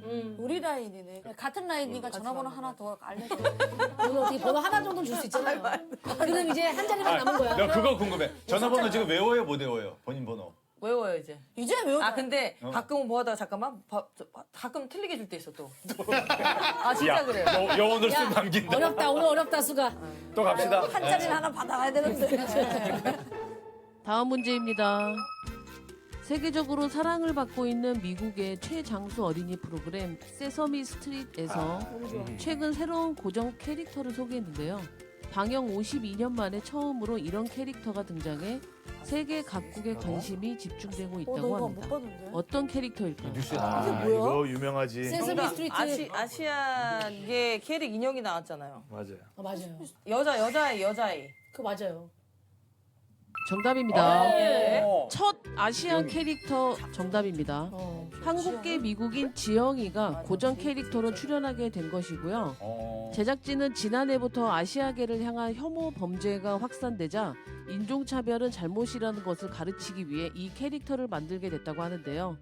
Speaker 1: 라인이네. 우리 라인이네. 같은 라인이니까 전화번호 하나 더 알려줘.
Speaker 2: 오늘 어떻게 번호 하나 정도는 줄 수 있잖아요. 그럼 이제 한 자리만 남은 거야.
Speaker 4: 나 그거 궁금해. 전화번호 지금 외워요 못 외워요? 본인 번호.
Speaker 5: 외워요 이제.
Speaker 1: 이제 외워.
Speaker 5: 근데 가끔은 뭐 하다가 잠깐만 가끔 틀리게 줄 때 있어 또. 진짜 그래요.
Speaker 4: 영혼을 쓰 남긴다.
Speaker 2: 어렵다. 오늘 어렵다 수가.
Speaker 4: 또 갑시다.
Speaker 1: 한 자리를 하나 받아가야 되는데.
Speaker 7: 다음 문제입니다. 세계적으로 사랑을 받고 있는 미국의 최장수 어린이 프로그램 세서미 스트릿에서 최근 새로운 고정 캐릭터를 소개했는데요. 방영 52년 만에 처음으로 이런 캐릭터가 등장해 세계 각국의 관심이 집중되고
Speaker 1: 너
Speaker 7: 있다고
Speaker 1: 이거 못
Speaker 7: 합니다.
Speaker 1: 봤는데?
Speaker 7: 어떤 캐릭터일까요?
Speaker 4: 뉴스에
Speaker 1: 이게
Speaker 4: 나와.
Speaker 1: 뭐야?
Speaker 6: 이거 유명하지.
Speaker 2: 세스미 스트리트.
Speaker 5: 아시아계 캐릭 인형이 나왔잖아요.
Speaker 6: 맞아요.
Speaker 2: 맞아요.
Speaker 5: 여자아이.
Speaker 2: 그 맞아요.
Speaker 7: 정답입니다.
Speaker 5: 네.
Speaker 7: 첫 아시안 캐릭터 정답입니다. 한국계 미국인 지영이가 고정 캐릭터로 출연하게 된 것이고요. 제작진은 지난해부터 아시아계를 향한 혐오 범죄가 확산되자 인종차별은 잘못이라는 것을 가르치기 위해 이 캐릭터를 만들게 됐다고 하는데요.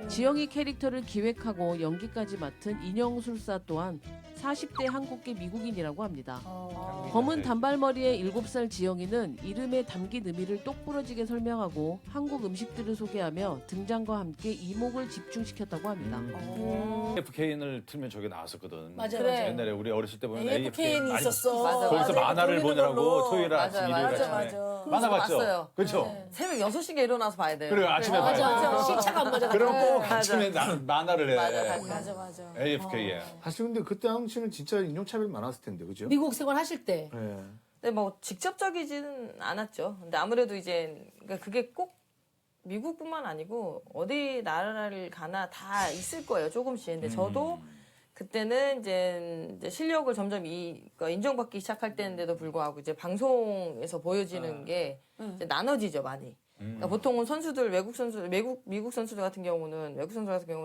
Speaker 7: 지영이 캐릭터를 기획하고 연기까지 맡은 인형술사 또한 40대 한국계 미국인이라고 합니다. 검은 단발머리의 7살 지영이는 이름에 담긴 의미를 똑부러지게 설명하고 한국 음식들을 소개하며 등장과 함께 이목을 집중시켰다고 합니다.
Speaker 4: AFKN을 틀면 저게 나왔었거든.
Speaker 2: 맞아요.
Speaker 1: 그래.
Speaker 4: 옛날에 우리 어렸을 때 보면
Speaker 1: AFKN이
Speaker 4: 많이
Speaker 1: 있었어.
Speaker 5: 맞아,
Speaker 4: 거기서
Speaker 5: 맞아.
Speaker 4: 만화를
Speaker 1: 돌리는
Speaker 4: 보느라고
Speaker 1: 걸로.
Speaker 4: 토요일 아침,
Speaker 5: 맞아요,
Speaker 4: 일요일
Speaker 5: 맞아,
Speaker 4: 아침에
Speaker 1: 맞아.
Speaker 4: 만화 봤죠?
Speaker 5: 봤어요.
Speaker 4: 그렇죠?
Speaker 5: 새벽 6시에 일어나서 봐야 돼요.
Speaker 4: 그리고 아침에 봐요.
Speaker 2: 맞아. 시차가 안 맞아.
Speaker 4: 그럼 꼭
Speaker 5: 맞아.
Speaker 4: 아침에 만화를 해.
Speaker 5: 맞아.
Speaker 1: 맞아.
Speaker 4: AFK에.
Speaker 6: 사실 근데 그때 당시는 진짜 인종차별 많았을 텐데, 그죠?
Speaker 2: 미국 생활 하실 때.
Speaker 6: 예.
Speaker 5: 근데 뭐 직접적이지는 않았죠. 근데 아무래도 이제 그러니까 그게 꼭 미국뿐만 아니고 어디 나라를 가나 다 있을 거예요. 조금씩. 근데 저도 그때는 이제 실력을 점점 그러니까 인정받기 시작할 때인데도 불구하고 이제 방송에서 보여지는 게 이제 나눠지죠 많이. 그러니까 보통은 미국 선수들 같은 경우는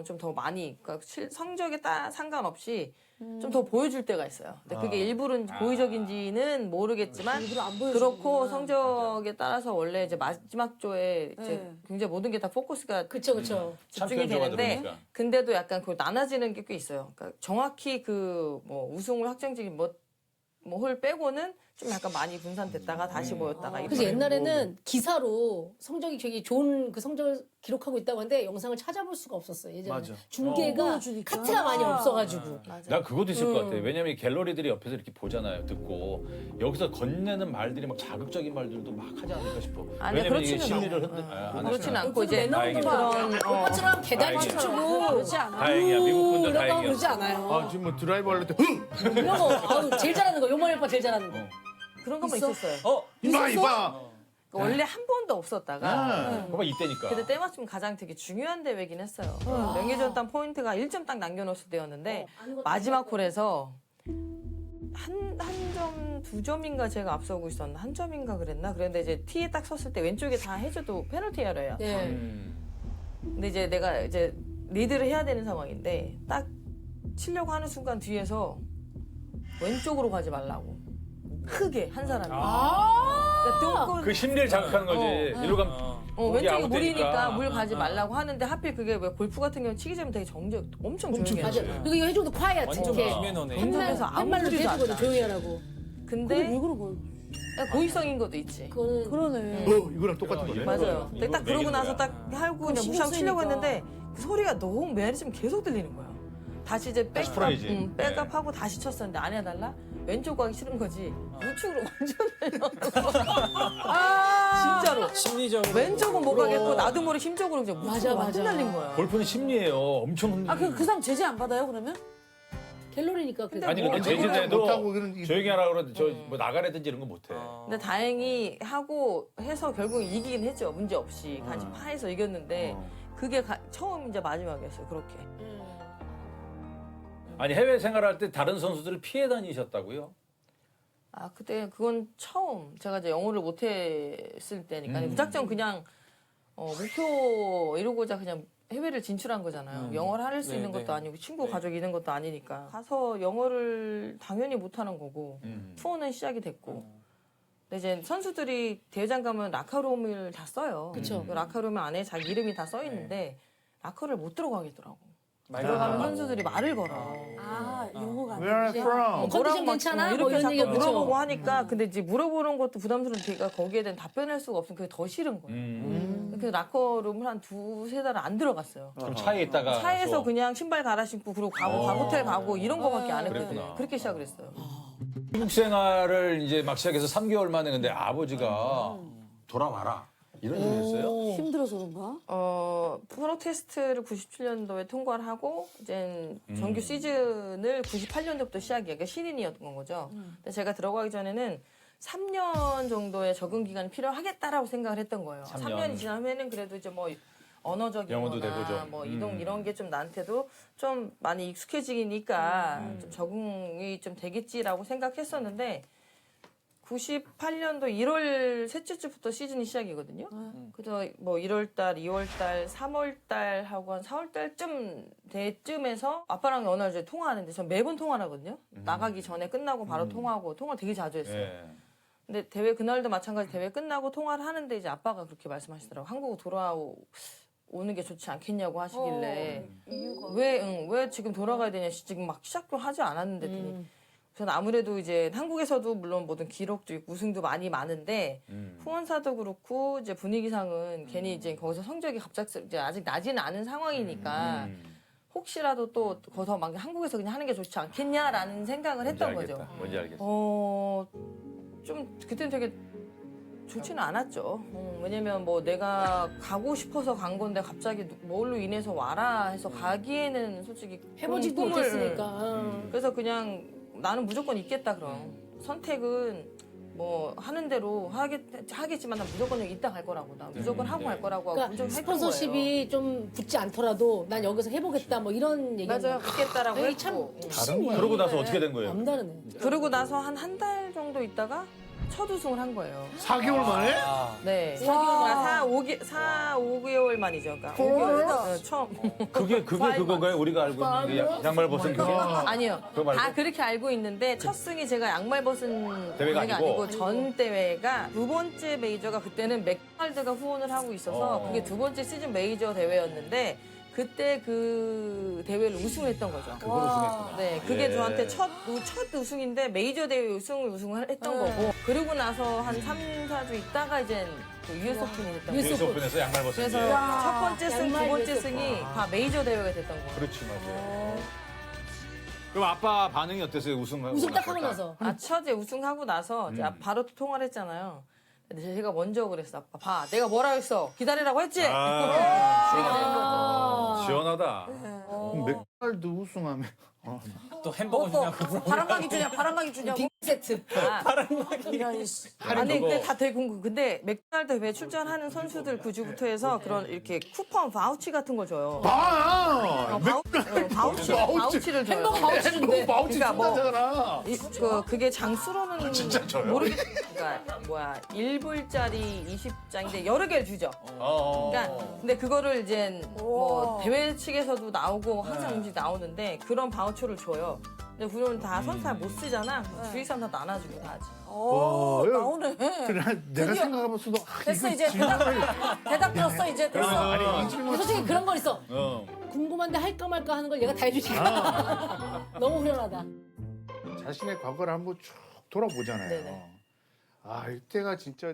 Speaker 5: 좀 더 많이 그러니까 성적에 상관없이 좀 더 보여줄 때가 있어요. 근데 그게 일부는 고의적인지는 모르겠지만 그렇고 성적에 따라서 원래 이제 마지막 조에 이제 굉장히 모든 게 다 포커스가
Speaker 2: 그쵸.
Speaker 5: 집중이
Speaker 4: 챔피언
Speaker 5: 되는데
Speaker 4: 들어오니까.
Speaker 5: 근데도 약간 그 나눠지는 게 꽤 있어요. 그러니까 정확히 그 뭐 우승을 확정적인 홀 빼고는 좀 약간 많이 분산됐다가 다시 모였다가
Speaker 2: 그래서
Speaker 5: 이런.
Speaker 2: 옛날에는 기사로 성적이 되게 좋은 그 성적을 기록하고 있다고 하는데 영상을 찾아볼 수가 없었어요. 예전에
Speaker 6: 맞아.
Speaker 2: 중계가
Speaker 1: 보여주니까.
Speaker 2: 카트가 많이 없어가지고.
Speaker 4: 나 그것도 있을 것 같아. 왜냐면 이 갤러리들이 옆에서 이렇게 보잖아요. 듣고 여기서 건네는 말들이 막 자극적인 말들도 막 하지 않을까 싶어.
Speaker 5: 아니,
Speaker 4: 왜냐면 이게
Speaker 5: 그렇지는
Speaker 4: 심리를
Speaker 5: 않아요.
Speaker 4: 안
Speaker 5: 그렇지는
Speaker 4: 했잖아.
Speaker 5: 않고 이제
Speaker 4: 다행이다.
Speaker 5: 그런
Speaker 2: 오빠처럼 계단
Speaker 4: 다행이야.
Speaker 2: 춤추고
Speaker 1: 그렇지 않아.
Speaker 4: 다행이야. 미국 분들
Speaker 2: 이런 거
Speaker 4: 다행이야.
Speaker 2: 그러지 않아요.
Speaker 6: 아, 지금 뭐 드라이브 할때 흥!
Speaker 2: 이런 거 아우, 제일 잘하는 거 요머리 오빠 제일 잘하는 거.
Speaker 5: 그런 것만 있었어요.
Speaker 6: 이봐, 이봐!
Speaker 5: 그러니까 원래 한 번도 없었다가
Speaker 4: 봐봐 이때니까.
Speaker 5: 그때 때마침 가장 되게 중요한 대회긴 했어요. 명예전당 포인트가 1점 딱 남겨놓았을 때였는데 마지막 홀에서 한 점, 2점인가 제가 앞서고 있었나? 한 점인가 그랬나? 그런데 이제 티에 딱 섰을 때 왼쪽에 다 해줘도 페널티 에러예요.
Speaker 2: 네.
Speaker 5: 근데 이제 내가 이제 리드를 해야 되는 상황인데 딱 치려고 하는 순간 뒤에서 왼쪽으로 가지 말라고. 크게 한 사람이.
Speaker 1: 아.
Speaker 5: 그러니까 등골
Speaker 4: 그 심리를 자극하는 거지. 이리로 가면 목이
Speaker 5: 왼쪽이
Speaker 4: 아웃되니까.
Speaker 5: 물이니까 물 가지 말라고 하는데 하필 그게 왜 골프 같은 경우 치기 전에 되게 엄청 조용히
Speaker 2: 맞아.
Speaker 5: 해요.
Speaker 2: 그리고 이거 해줘도 콰이어트
Speaker 3: 완전
Speaker 2: 이렇게
Speaker 3: 비매너네.
Speaker 5: 왼쪽에서 아무
Speaker 2: 한 말로
Speaker 5: 소리도 안
Speaker 2: 해주거든
Speaker 5: 나.
Speaker 2: 조용히 하라고.
Speaker 5: 근데
Speaker 1: 왜 그런 거야?
Speaker 5: 고의성인 것도 있지.
Speaker 2: 그거는
Speaker 1: 그러네.
Speaker 6: 이거랑 똑같은 거네.
Speaker 5: 맞아요. 근데 딱 그러고
Speaker 4: 매기는
Speaker 5: 나서
Speaker 4: 거야.
Speaker 5: 딱 하고 그냥
Speaker 1: 신경
Speaker 5: 무시하고 치려고
Speaker 1: 쓰이니까.
Speaker 5: 했는데 그 소리가 너무 매너리즘 계속 들리는 거야. 다시 이제
Speaker 4: 다시
Speaker 5: 백업,
Speaker 4: 풀어야지.
Speaker 5: 백업하고 다시 쳤었는데 안 해달라? 왼쪽 가기 싫은 거지. 우측으로 완전 진짜로.
Speaker 3: 심리적으로.
Speaker 5: 왼쪽은 못 가겠고 나도 모르게 힘적으로 그냥
Speaker 2: 맞아,
Speaker 5: 우측으로 완전
Speaker 2: 맞아.
Speaker 5: 날린 거야.
Speaker 4: 골프는 심리예요. 엄청 흔들리는.
Speaker 1: 아, 그 사람 제재 안 받아요, 그러면?
Speaker 2: 갤러리니까 그게.
Speaker 4: 아니 근데
Speaker 6: 뭐,
Speaker 4: 제주대도
Speaker 6: 못하고 이런
Speaker 4: 조용히 하라 그러는데 저뭐 나가라든지 이런 거 못해.
Speaker 5: 근데 다행히 하고 해서 결국 이기긴 했죠. 문제 없이 같이 파해서 이겼는데 그게 처음 이제 마지막이었어요. 그렇게.
Speaker 4: 아니 해외 생활할 때 다른 선수들을 피해 다니셨다고요?
Speaker 5: 아 그때 그건 처음 제가 이제 영어를 못했을 때니까 무작정 그냥 목표 이루고자 그냥 해외를 진출한 거잖아요. 영어를 할 수
Speaker 3: 네,
Speaker 5: 있는
Speaker 3: 네.
Speaker 5: 것도 아니고 친구
Speaker 3: 네.
Speaker 5: 가족이 있는 것도 아니니까 가서 영어를 당연히 못하는 거고 투어는 시작이 됐고 근데 이제 선수들이 대회장 가면 라커룸을 다 써요.
Speaker 2: 그쵸.
Speaker 5: 그 라커룸 안에 자기 이름이 다 써 있는데 라커를 못 들어가겠더라고.
Speaker 3: 말
Speaker 5: 들어가면 선수들이 말을 걸어.
Speaker 1: 아, 영어가 안
Speaker 6: Where are you from?
Speaker 2: 컨디션 괜찮아?
Speaker 5: 이렇게
Speaker 2: 뭐 이런
Speaker 5: 자꾸
Speaker 2: 얘기가 그쵸?
Speaker 5: 물어보고 하니까 근데 이제 물어보는 것도 부담스러운 걔가 거기에 대한 답변할 수가 없으면 그게 더 싫은 거예요. 그래서 라커룸을 한 2-3달을 안 들어갔어요.
Speaker 4: 그럼 차에 있다가
Speaker 5: 차에서
Speaker 4: 가서
Speaker 5: 그냥 신발 갈아 신고 그러고 가고 호텔 가고 이런 거밖에 안 했거든요.
Speaker 4: 그랬구나.
Speaker 5: 그렇게 시작을 했어요.
Speaker 4: 미국 생활을 이제 막 시작해서 3개월 만에 근데 아버지가 돌아와라 이런 얘기 했어요?
Speaker 1: 힘들어서 그런가?
Speaker 5: 프로 테스트를 97년도에 통과를 하고 이제 정규 시즌을 98년도부터 시작이에요. 그러니까 신인이었던 거죠. 근데 제가 들어가기 전에는 3년 정도의 적응 기간이 필요하겠다라고 생각을 했던 거예요. 3년이 지나면은 그래도 이제 뭐 언어적인
Speaker 4: 영어도
Speaker 5: 거나
Speaker 4: 되고 좀.
Speaker 5: 뭐 이동 이런 게 좀 나한테도 좀 많이 익숙해지니까 좀 적응이 좀 되겠지라고 생각했었는데 98년도 1월 셋째 주부터 시즌이 시작이거든요. 그래서 뭐 1월달, 2월달, 3월달 하고 한 4월달쯤 때쯤에서 아빠랑 어느 날 이제 통화하는데 전 매번 통화를 하거든요. 나가기 전에 끝나고 바로 통화하고 통화를 되게 자주 했어요.
Speaker 4: 예.
Speaker 5: 근데 대회 그날도 마찬가지 대회 끝나고 통화를 하는데 이제 아빠가 그렇게 말씀하시더라고. 한국 돌아오는 게 좋지 않겠냐고 하시길래 왜 지금 돌아가야 되냐 지금 막 시작도 하지 않았는데 저는 아무래도 이제 한국에서도 물론 모든 기록도 있고 우승도 많이 많은데 후원사도 그렇고 이제 분위기상은 괜히 이제 거기서 성적이 갑작스럽게 이제 아직 나지는 않은 상황이니까 혹시라도 또 거기서 막 한국에서 그냥 하는 게 좋지 않겠냐라는 생각을 했던 거죠.
Speaker 4: 뭔지 알겠어.
Speaker 5: 좀 그때는 되게 좋지는 않았죠. 왜냐면 뭐 내가 가고 싶어서 간 건데 갑자기 뭘로 인해서 와라 해서 가기에는 솔직히
Speaker 2: 해보지도
Speaker 5: 꿈을-
Speaker 2: 못했으니까.
Speaker 5: 그래서 그냥 나는 무조건 있겠다 그럼. 선택은 뭐 하는 대로 하겠지만 난 무조건 여기 있다 갈 거라고. 나 무조건 하고 갈 거라고 하고
Speaker 2: 그러니까
Speaker 5: 무조건 했던 거예요.
Speaker 2: 스폰서십이 좀 붙지 않더라도 난 여기서 해보겠다 뭐 이런 얘기.
Speaker 5: 맞아요. 믿겠다라고
Speaker 2: 에이,
Speaker 5: 했고.
Speaker 2: 참
Speaker 6: 다른 거야.
Speaker 4: 그러고 나서 어떻게 된 거예요?
Speaker 2: 남다르네.
Speaker 5: 그러고 나서 한 달 정도 있다가 첫 우승을 한 거예요.
Speaker 6: 4개월 만에?
Speaker 5: 네. 4-5개월 만이죠. 그러니까 5개월 처음.
Speaker 4: 그게 그건가요? 우리가 알고 있는 게 양말 벗은 그게?
Speaker 5: 아니요.
Speaker 4: 그거 말고?
Speaker 5: 다 그렇게 알고 있는데 첫 승이 제가 양말 벗은
Speaker 4: 대회가 아니고?
Speaker 5: 전 대회가 두 번째 메이저가 그때는 맥도날드가 후원을 하고 있어서 그게 두 번째 시즌 메이저 대회였는데 그때 그 대회를 우승을 했던 거죠.
Speaker 4: 그걸 우승했구나.
Speaker 5: 네, 그게
Speaker 4: 예.
Speaker 5: 저한테 첫 우승인데 메이저 대회 우승을 했던 거고 그러고 나서 한 3-4주 있다가 이제 그 US 오픈이 됐던 거죠.
Speaker 4: US 오픈에서 양말 벗은
Speaker 5: 그래서
Speaker 4: 게.
Speaker 5: 첫 번째 승, 두
Speaker 2: 양말
Speaker 5: 번째
Speaker 2: US
Speaker 5: 승이 다 메이저 대회가 됐던 거예요.
Speaker 4: 그렇지 맞아요. 그럼 아빠 반응이 어땠어요? 우승하고
Speaker 2: 우승 딱 하고 나서.
Speaker 5: 첫째 우승하고 나서 이제 바로 또 통화를 했잖아요. 근데 제가 먼저 그랬어. 아빠 봐. 내가 뭐라 했어. 기다리라고 했지?
Speaker 4: 시원하다.
Speaker 6: 그럼 맥달드 우승하면
Speaker 3: 또 햄버거 주냐고.
Speaker 1: 바람막이 주냐, 바람막이 주냐고.
Speaker 2: 빅 세트.
Speaker 1: 이런, 씨.
Speaker 5: 아니 근데 다 되게 궁금. 근데 맥도날드 대회 출전하는 선수들 그 주부터 해서 그런 이렇게 쿠폰 바우치 같은 걸 줘요. 바우치를 줘요.
Speaker 2: 햄버거 바우치 준대.
Speaker 6: 바우치
Speaker 5: 그러니까 뭐-
Speaker 6: 준다잖아.
Speaker 5: 그게 장수로는
Speaker 6: 진짜 줘요?
Speaker 5: 모르겠. 그러니까 뭐야 1불짜리 20장인데 여러 개를 주죠. 그러니까 근데 그거를 이제 뭐 대회 측에서도 나오고 항상 음식 나오는데 그런 바우처를 줘요. 근데 그러면 다 선수가 못 쓰잖아. 주위 사람 다 나눠주고 다 하지.
Speaker 1: 나오네.
Speaker 6: 그래, 내가 생각해봤어도
Speaker 1: 됐어 이제 대답 들었어 이제 됐어.
Speaker 6: 아니 이 질문
Speaker 2: 솔직히 그런 건 있어. 궁금한데 할까 말까 하는 걸 얘가 다 해주니까 너무 후련하다.
Speaker 6: 자신의 과거를 한번 쭉 돌아보잖아요.
Speaker 5: 네네.
Speaker 6: 아 이때가 진짜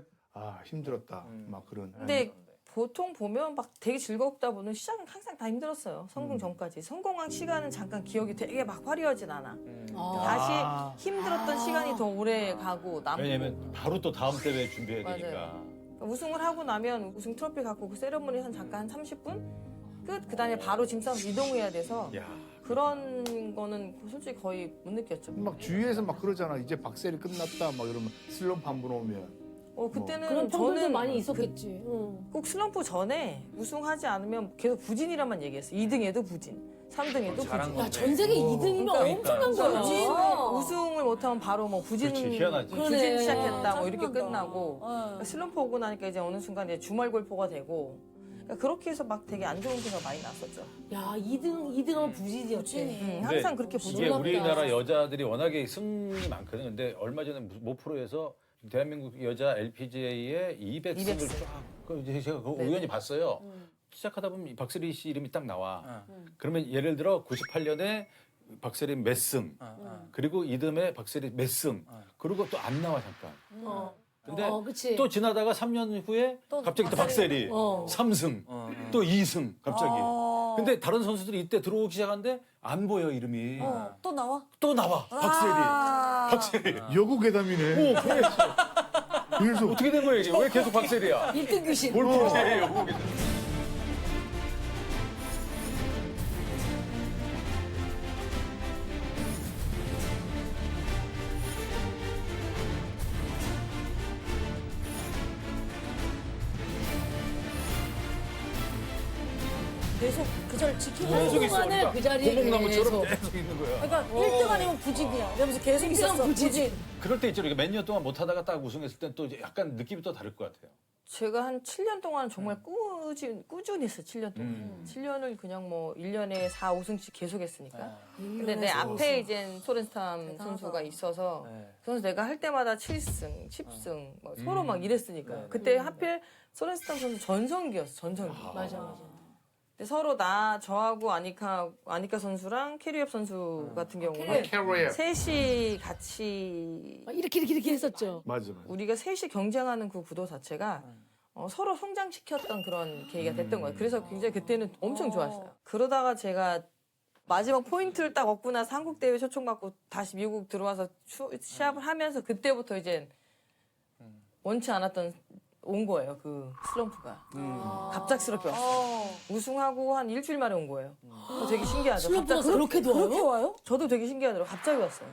Speaker 6: 힘들었다. 막 그런.
Speaker 5: 근데 보통 보면 막 되게 즐겁다 보는 시작은 항상 다 힘들었어요. 성공 전까지. 성공한 시간은 잠깐 기억이 되게 막 화려하진 않아. 다시 힘들었던 시간이 더 오래 가고 남고.
Speaker 4: 왜냐면 바로 또 다음 대회 준비해야
Speaker 5: 맞아요.
Speaker 4: 되니까.
Speaker 5: 그러니까 우승을 하고 나면 우승 트로피 갖고 그 세레머니 한 잠깐 한 30분? 끝. 그다음에 바로 짐 싸서 이동해야 돼서
Speaker 4: 야.
Speaker 5: 그런 거는 솔직히 거의 못 느꼈죠.
Speaker 6: 막 주위에서 막 그러잖아. 이제 박세리 끝났다. 막 이러면 슬럼프 한 번 오면.
Speaker 5: 그때는
Speaker 2: 그런 평들도
Speaker 5: 저는
Speaker 2: 많이 있었겠지.
Speaker 5: 꼭 슬럼프 전에 우승하지 않으면 계속 부진이란만 얘기했어. 2등에도 부진, 3등에도 부진.
Speaker 2: 야, 전 세계 2등이면 엄청난 거야.
Speaker 5: 부진, 우승을 못하면 바로 뭐 부진,
Speaker 4: 그렇지, 희한하지.
Speaker 5: 부진
Speaker 2: 그러네.
Speaker 5: 시작했다 뭐 이렇게
Speaker 1: 짜증난다.
Speaker 5: 끝나고 그러니까 슬럼프 오고 나니까 이제 어느 순간 이제 주말 골퍼가 되고 그러니까 그렇게 해서 막 되게 안 좋은 기사가 많이 났었죠.
Speaker 2: 야, 2등하면 부진이었지.
Speaker 5: 항상 그렇게
Speaker 4: 이게
Speaker 5: 부진.
Speaker 2: 놀랍다.
Speaker 4: 우리나라 여자들이 워낙에 승이 많거든. 근데 얼마 전에 모 프로에서 대한민국 여자 LPGA의 200승을
Speaker 5: 200승.
Speaker 4: 쫙. 그 이제 제가 그거
Speaker 5: 네네.
Speaker 4: 우연히 봤어요. 시작하다 보면 박세리 씨 이름이 딱 나와. 그러면 예를 들어 98년에 박세리 몇 승, 그리고 이듬해 박세리 몇 승, 그리고 또 안 나와 잠깐. 근데
Speaker 2: 그치.
Speaker 4: 또 지나다가 3년 후에 갑자기 또 박세리 3승, 또 2승 갑자기. 근데 다른 선수들이 이때 들어오기 시작하는데 안 보여 이름이.
Speaker 1: 또 나와?
Speaker 4: 또 나와 박세리.
Speaker 6: 여고 괴담이네. 그래서
Speaker 4: 어떻게 된 거야 이게? 왜 계속 박세리야?
Speaker 2: 1등 귀신.
Speaker 4: 골프에 여고.
Speaker 1: 계속 그 자리를 지키고
Speaker 4: 계속 있어.
Speaker 2: 동안을 그 자리에
Speaker 4: 고목나무처럼
Speaker 2: 계속.
Speaker 4: 계속 있는 거야.
Speaker 1: 그러니까 1등 아니면 부진이야. 이러면서 계속 있었어. 부진.
Speaker 4: 그럴 때 있죠. 몇 년 동안 못 하다가 딱 우승했을 땐 또 약간 느낌이 또 다를 것 같아요.
Speaker 5: 제가 한 7년 동안 정말 꾸준히 했어요. 7년 동안. 7년을 그냥 뭐 1년에 4, 5승씩 계속 했으니까. 근데 내 앞에 이제 소렌스탐 선수가 있어서 그 선수 내가 할 때마다 7승, 10승 뭐 서로 막 이랬으니까. 그때 하필 소렌스탐 선수 전성기였어. 전성기.
Speaker 2: 맞아.
Speaker 5: 근데 서로 저하고 아니카 선수랑 캐리업 선수 같은 경우는
Speaker 6: 캐리어.
Speaker 5: 셋이 같이
Speaker 2: 이렇게 했었죠.
Speaker 6: 맞아.
Speaker 5: 우리가 셋이 경쟁하는 그 구도 자체가 서로 성장시켰던 그런 계기가 됐던 거예요. 그래서 굉장히 그때는 엄청 좋았어요. 그러다가 제가 마지막 포인트를 딱 얻고 나서 한국 대회 초청받고 다시 미국 들어와서 시합을 하면서 그때부터 이제 원치 않았던 온 거예요. 그 슬럼프가 갑작스럽게 왔어요. 우승하고 한 일주일 만에 온 거예요. 되게 신기하죠.
Speaker 2: 슬럼프가 그렇게도
Speaker 1: 그렇게
Speaker 2: 와요?
Speaker 1: 와요?
Speaker 5: 저도 되게 신기하더라고요. 갑자기 왔어요.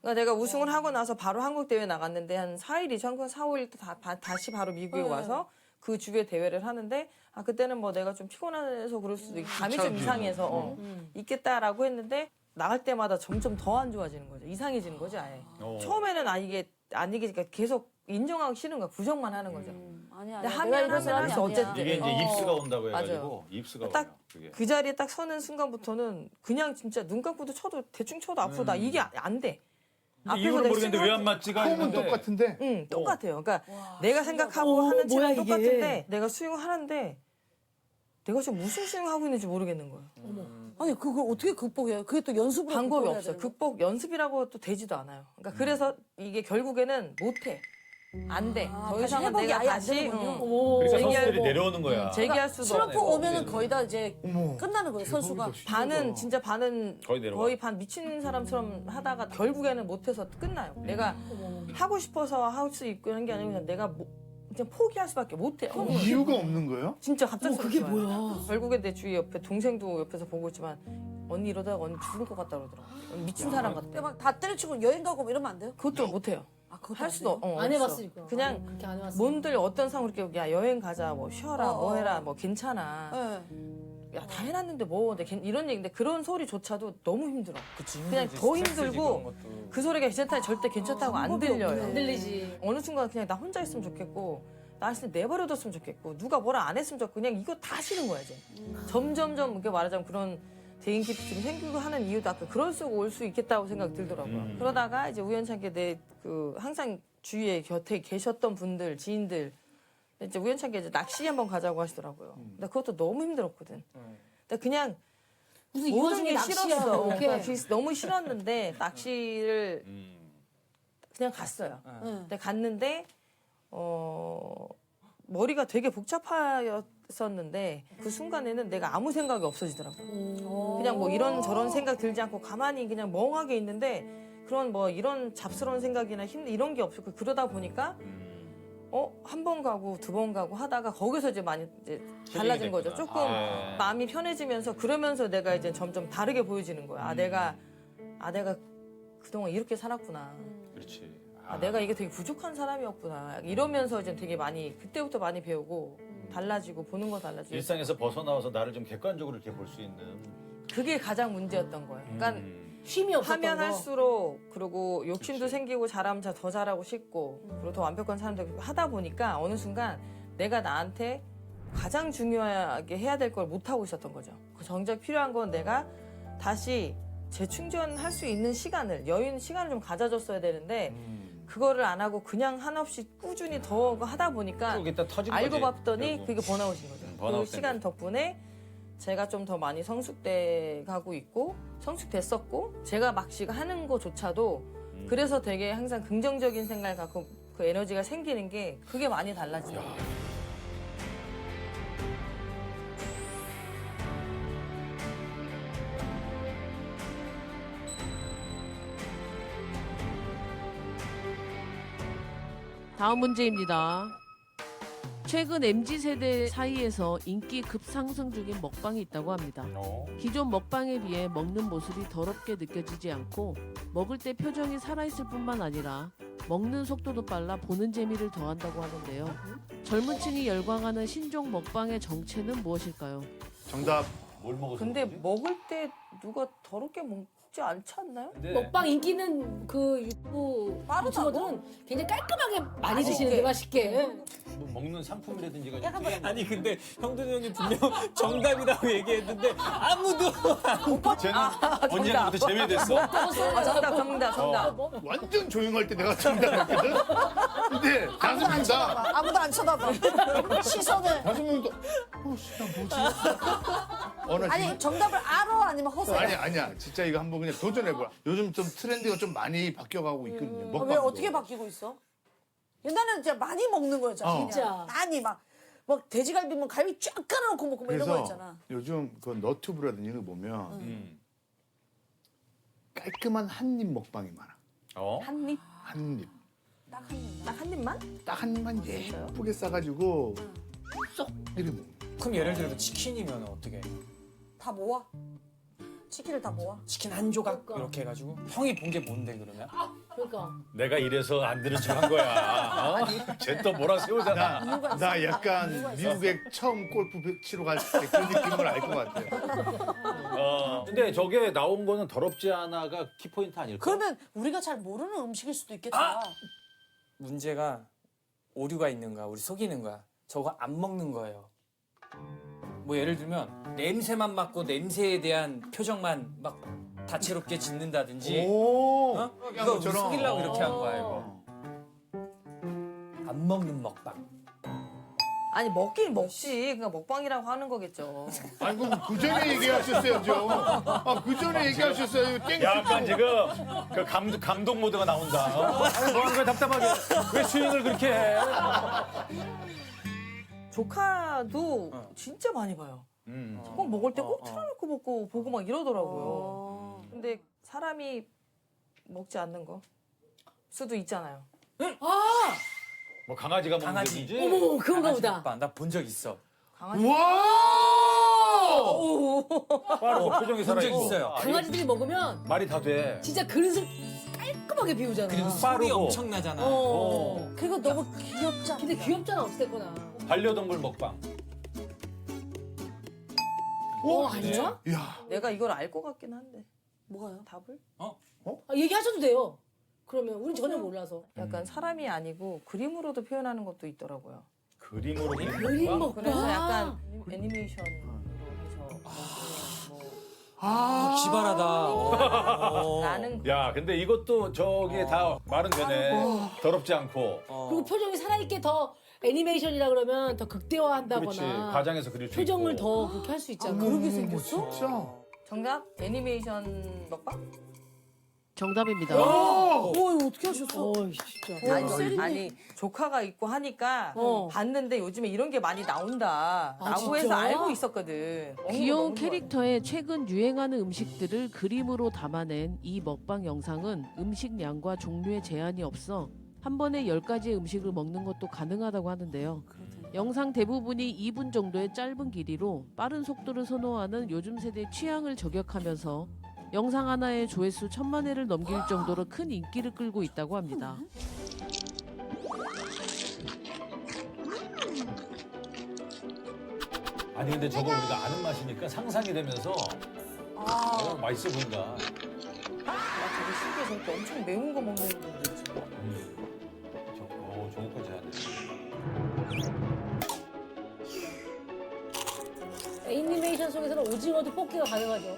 Speaker 5: 그러니까 내가 우승을 하고 나서 바로 한국 대회 나갔는데 한 4일이죠. 4, 5일 다시 바로 미국에 와서 그 주에 대회를 하는데 그때는 뭐 내가 좀 피곤해서 그럴 수도 있고 감이 좀 이상해서 있겠다라고 했는데 나갈 때마다 점점 더 안 좋아지는 거죠. 이상해지는 거죠, 아예. 처음에는 이게 아니니까 계속 인정하기 싫은 거야. 부정만 하는 거죠.
Speaker 1: 아니야.
Speaker 5: 근데
Speaker 1: 내가
Speaker 5: 하면
Speaker 1: 이런 사람이
Speaker 5: 할수
Speaker 1: 아니야.
Speaker 5: 어쨌든.
Speaker 4: 이게 이제 입수가 온다고 해가지고
Speaker 5: 맞아요.
Speaker 4: 입수가
Speaker 5: 딱
Speaker 4: 와요. 그게.
Speaker 5: 그 자리에 딱 서는 순간부터는 그냥 진짜 눈 감고도 쳐도 대충 쳐도 앞으로 이게 안 돼.
Speaker 4: 근데 이유를 모르겠는데 왜 안 맞지가
Speaker 6: 폼은
Speaker 4: 있는데
Speaker 6: 똑같은데.
Speaker 5: 응, 똑같아요. 그러니까 내가 생각하고 하는
Speaker 2: 뭐야,
Speaker 5: 체랑
Speaker 2: 이게.
Speaker 5: 똑같은데 내가 스윙을 하는데 내가 지금 무슨 스윙을 하고 있는지 모르겠는 거예요.
Speaker 1: 아니 그걸 어떻게 극복해요? 그게 또 연습으로
Speaker 5: 방법이
Speaker 1: 극복해야
Speaker 5: 없어요.
Speaker 1: 되는 거야?
Speaker 5: 극복 연습이라고 또 되지도 않아요. 그러니까 그래서 이게 결국에는 못해. 안 돼. 더
Speaker 1: 다시
Speaker 5: 이상은
Speaker 1: 회복이
Speaker 5: 내가
Speaker 1: 아예 안
Speaker 5: 다시
Speaker 1: 되는군요.
Speaker 4: 그러니까
Speaker 5: 제기할
Speaker 4: 선수들이
Speaker 5: 뭐-
Speaker 4: 내려오는 거야.
Speaker 5: 제기할 수도
Speaker 1: 슬럼프
Speaker 5: 없고.
Speaker 1: 오면은 거의 다 이제 끝나는 거예요. 선수가.
Speaker 5: 반은 진짜 반은
Speaker 4: 거의 내려와.
Speaker 5: 거의 반 미친 사람처럼 하다가 결국에는 못해서 끝나요. 내가 하고 싶어서 할 수 있고 하는 게 아니고 그냥 내가 그냥 포기할 수밖에 못해요.
Speaker 6: 이유가 없는 거예요?
Speaker 5: 진짜 갑자기
Speaker 2: 그게 뭐야?
Speaker 5: 결국에 내 주위 옆에 동생도 옆에서 보고 있지만 언니 이러다가 언니 죽을 것 같다 그러더라고. 미친 사람
Speaker 1: 근데
Speaker 5: 같대.
Speaker 1: 막 다 때려치고 여행 가고 뭐 이러면 안 돼요?
Speaker 5: 그것도 못해요.
Speaker 1: 그것도
Speaker 5: 할
Speaker 1: 안
Speaker 5: 수도
Speaker 1: 돼요?
Speaker 2: 안
Speaker 5: 없어.
Speaker 2: 해봤으니까.
Speaker 5: 그냥
Speaker 2: 그렇게 안 해봤으니까.
Speaker 5: 뭔들 어떤 상황 이렇게 야 여행 가자 뭐 쉬어라 뭐 해라 뭐 괜찮아.
Speaker 1: 네.
Speaker 5: 야 다 해놨는데 뭐 이런 얘기인데 그런 소리조차도 너무 힘들어.
Speaker 3: 그치,
Speaker 5: 그냥
Speaker 3: 힘들지.
Speaker 5: 더
Speaker 3: 스트레스지,
Speaker 5: 힘들고
Speaker 3: 그런 것도.
Speaker 5: 그 소리가 괜찮다 절대 괜찮다고 안 들려요.
Speaker 2: 안 들리지.
Speaker 5: 어느 순간 그냥 나 혼자 있으면 좋겠고 나 있으면 내버려뒀으면 좋겠고 누가 뭐라 안 했으면 좋겠고 그냥 이거 다 싫은 거야 이제. 점점점 이렇게 말하자면 그런 대인기피증 생기고 하는 이유도 아까 그럴 수 올 수 있겠다고 생각이 들더라고요. 그러다가 이제 우연찮게 내 그 항상 주위에 곁에 계셨던 분들, 지인들 이제 우연찮게 이제 낚시 한번 가자고 하시더라고요. 근데 그것도 너무 힘들었거든. 근데 그냥
Speaker 2: 무슨 이
Speaker 5: 모든
Speaker 2: 와중에
Speaker 5: 게
Speaker 2: 낚시야,
Speaker 5: 싫었어.
Speaker 2: 그렇게.
Speaker 5: 그러니까 너무 싫었는데 낚시를 그냥 갔어요. 근데 갔는데 머리가 되게 복잡하였었는데 그 순간에는 내가 아무 생각이 없어지더라고. 그냥 뭐 이런 저런 생각 들지 않고 가만히 그냥 멍하게 있는데 그런 뭐 이런 잡스러운 생각이나 힘 이런 게 없었고 그러다 보니까 한 번 가고 두 번 가고 하다가 거기서 이제 많이 이제 달라진 거죠.
Speaker 4: 됐구나.
Speaker 5: 조금 마음이 편해지면서 그러면서 내가 이제 점점 다르게 보여지는 거야. 내가 그동안 이렇게 살았구나.
Speaker 4: 그렇지.
Speaker 5: 내가 이게 되게 부족한 사람이었구나. 이러면서 이제 되게 많이 그때부터 많이 배우고 달라지고 보는 거 달라지고.
Speaker 4: 일상에서 벗어나와서 나를 좀 객관적으로 이렇게 볼 수 있는.
Speaker 5: 그게 가장 문제였던 거예요. 그러니까
Speaker 2: 쉼이 없었던
Speaker 5: 하면
Speaker 2: 거.
Speaker 5: 할수록 그리고 욕심도
Speaker 4: 그치.
Speaker 5: 생기고 잘하면 더 잘하고 싶고 그리고 더 완벽한 사람들 하다 보니까 어느 순간 내가 나한테 가장 중요하게 해야 될 걸 못하고 있었던 거죠. 그 정작 필요한 건 내가 다시 재충전할 수 있는 시간을 여유 시간을 좀 가져줬어야 되는데 그거를 안 하고 그냥 한없이 꾸준히 더 하다 보니까
Speaker 4: 쭉 일단 터진
Speaker 5: 알고
Speaker 4: 거지,
Speaker 5: 봤더니
Speaker 4: 결국.
Speaker 5: 그게 번아웃인 거죠.
Speaker 4: 번아웃
Speaker 5: 그 시간 덕분에 제가 좀 더 많이 성숙돼 가고 있고 성숙됐었고 제가 막 지금 하는 거조차도 그래서 되게 항상 긍정적인 생각을 갖고 그 에너지가 생기는 게 그게 많이 달라지는 거예요.
Speaker 7: 다음 문제입니다. 최근 MZ세대 사이에서 인기 급상승 중인 먹방이 있다고 합니다. 기존 먹방에 비해 먹는 모습이 더럽게 느껴지지 않고 먹을 때 표정이 살아있을 뿐만 아니라 먹는 속도도 빨라 보는 재미를 더한다고 하는데요. 젊은 층이 열광하는 신종 먹방의 정체는 무엇일까요?
Speaker 6: 정답.
Speaker 4: 뭘 먹어서
Speaker 5: 근데
Speaker 4: 그러지?
Speaker 5: 먹을 때 누가 더럽게 먹지 않지 않나요?
Speaker 4: 근데
Speaker 2: 먹방 인기 있는 그 유튜버들은 굉장히 깔끔하게 많이 드시는데 맛있게.
Speaker 4: 뭐 먹는 상품이라든지가 좀 특이한 거.
Speaker 3: 아니 근데 형돈이 형이 분명 정답이라고 얘기했는데 아무도
Speaker 4: 쟤는 언제부터 재미됐어?
Speaker 5: 정답.
Speaker 6: 완전 조용할 때 내가 정답했거든. 근데 다섯 명 다.
Speaker 1: 아무도 안 쳐다봐. 시선을.
Speaker 6: 다섯 명도. 나 뭐지? 나
Speaker 1: 아니 정답을 알아 아니면 허세야?
Speaker 6: 아니야. 진짜 이거 한번 그냥 도전해보라. 요즘 좀 트렌드가 좀 많이 바뀌어가고 있거든요.
Speaker 1: 왜
Speaker 6: 먹방도.
Speaker 1: 어떻게 바뀌고 있어? 옛날에는 진짜 많이 먹는 거였잖아. 그냥.
Speaker 2: 진짜.
Speaker 1: 많이 막 돼지갈비면 갈비 쫙 깔아놓고 먹고 막 이런
Speaker 6: 그래서
Speaker 1: 거였잖아.
Speaker 6: 요즘 그 너튜브라든지 이런 거 보면 깔끔한 한 입 먹방이 많아.
Speaker 5: 한 입?
Speaker 6: 한 입.
Speaker 1: 딱 한 입.
Speaker 5: 딱 한 입만?
Speaker 6: 딱 한 입만 예쁘게 싸가지고 쏙 이렇게 먹는 거야.
Speaker 3: 그럼 예를 들어 치킨이면 어떻게?
Speaker 1: 다 모아. 치킨을 다 모아.
Speaker 3: 치킨 한 조각 이렇게 해가지고 형이 본 게 뭔데 그러면?
Speaker 2: 그러니까.
Speaker 4: 내가 이래서 안 들은 척 한 거야. 쟤 또 뭐라 세우잖아.
Speaker 6: 나 약간 미국에 처음 골프 치러 갈 때 그 느낌을 알 것 같아요.
Speaker 4: 근데 저게 나온 거는 더럽지 않아가 키포인트 아닐까?
Speaker 1: 그러면 우리가 잘 모르는 음식일 수도 있겠다.
Speaker 3: 문제가 오류가 있는 거야. 우리 속이는 거야. 저거 안 먹는 거예요. 뭐 예를 들면 냄새만 맡고 냄새에 대한 표정만 막 다채롭게 짓는다든지
Speaker 6: 오.
Speaker 3: 이거 우리 속이려고 이렇게 한 거야 이거. 안 먹는 먹방.
Speaker 5: 아니 먹긴 먹지. 그러니까 먹방이라고 하는 거겠죠.
Speaker 6: 아니 그럼 그 전에 얘기하셨어야죠. 그 전에 얘기하셨어요. 땡.
Speaker 4: 약간 지금 그 감동 모드가 나온다. 아니 뭐 하는 거야 답답하게. 왜 스윙을 그렇게 해?
Speaker 5: 조카도 진짜 많이 봐요. 꼭 먹을 때 꼭 틀어놓고 먹고 보고 막 이러더라고요. 근데 사람이 먹지 않는 거 수도 있잖아요.
Speaker 4: 뭐 강아지가 먹는
Speaker 3: 강아지.
Speaker 4: 데든지.
Speaker 2: 어머 그런가 보다.
Speaker 3: 나 본 적 있어.
Speaker 5: 강아지.
Speaker 6: 와.
Speaker 4: 바로 표정이
Speaker 3: 본 적
Speaker 4: 살아있고.
Speaker 3: 있어요.
Speaker 2: 강아지들이 먹으면
Speaker 4: 말이 다 돼.
Speaker 2: 진짜 그릇을 깔끔하게 비우잖아.
Speaker 3: 그리고 소리
Speaker 4: 빠르고.
Speaker 3: 엄청나잖아.
Speaker 1: 그리고 너무 귀엽잖아.
Speaker 2: 근데 귀엽잖아 어찌됐거나.
Speaker 4: 반려동물 먹방.
Speaker 2: 아니야?
Speaker 6: 야.
Speaker 5: 내가 이걸 알 것 같긴 한데
Speaker 1: 뭐가요?
Speaker 5: 답을?
Speaker 2: 얘기하셔도 돼요. 그러면 우린 전혀 몰라서.
Speaker 5: 약간 사람이 아니고 그림으로도 표현하는 것도 있더라고요.
Speaker 4: 그림으로
Speaker 2: 그림 먹방.
Speaker 5: 그래서 약간 애니메이션으로 해서 뭐
Speaker 3: 기발하다.
Speaker 5: 나는
Speaker 4: 야, 근데 이것도 저기에 다 말은 되네. 더럽지 않고.
Speaker 2: 그리고 표정이 살아있게 더 애니메이션이라 그러면 더
Speaker 4: 그렇지.
Speaker 2: 극대화한다거나
Speaker 4: 과장해서 그릴 수
Speaker 2: 표정을
Speaker 4: 있고.
Speaker 2: 더 그렇게 할 수 있잖아.
Speaker 1: 그렇게 생겼어?
Speaker 6: 진짜.
Speaker 5: 정답 애니메이션 먹방?
Speaker 7: 정답입니다.
Speaker 1: 오, 이거 어떻게 하셨어?
Speaker 2: 진짜.
Speaker 5: 아니 조카가 있고 하니까
Speaker 2: 어.
Speaker 5: 봤는데 요즘에 이런 게 많이 나온다라고
Speaker 2: 진짜?
Speaker 5: 해서 알고 있었거든. 먹는 거
Speaker 7: 귀여운
Speaker 5: 너무 좋아해.
Speaker 7: 캐릭터의 최근 유행하는 음식들을 그림으로 담아낸 이 먹방 영상은 음식량과 종류의 제한이 없어 한 번에 10가지의 음식을 먹는 것도 가능하다고 하는데요. 영상 대부분이 2분 정도의 짧은 길이로 빠른 속도를 선호하는 요즘 세대 취향을 저격하면서 영상 하나의 조회수 1000만 회를 넘길 정도로 큰 인기를 끌고 있다고 합니다.
Speaker 4: 아니 근데 저거 우리가 아는 맛이니까 상상이 되면서 맛있어 보인다.
Speaker 5: 나 되게 신기해. 저렇게 엄청 매운 거 먹는 분들 있어.
Speaker 4: 좋은 거 제안해.
Speaker 2: 애니메이션 속에서는 오징어도 뽑기가 가능하죠.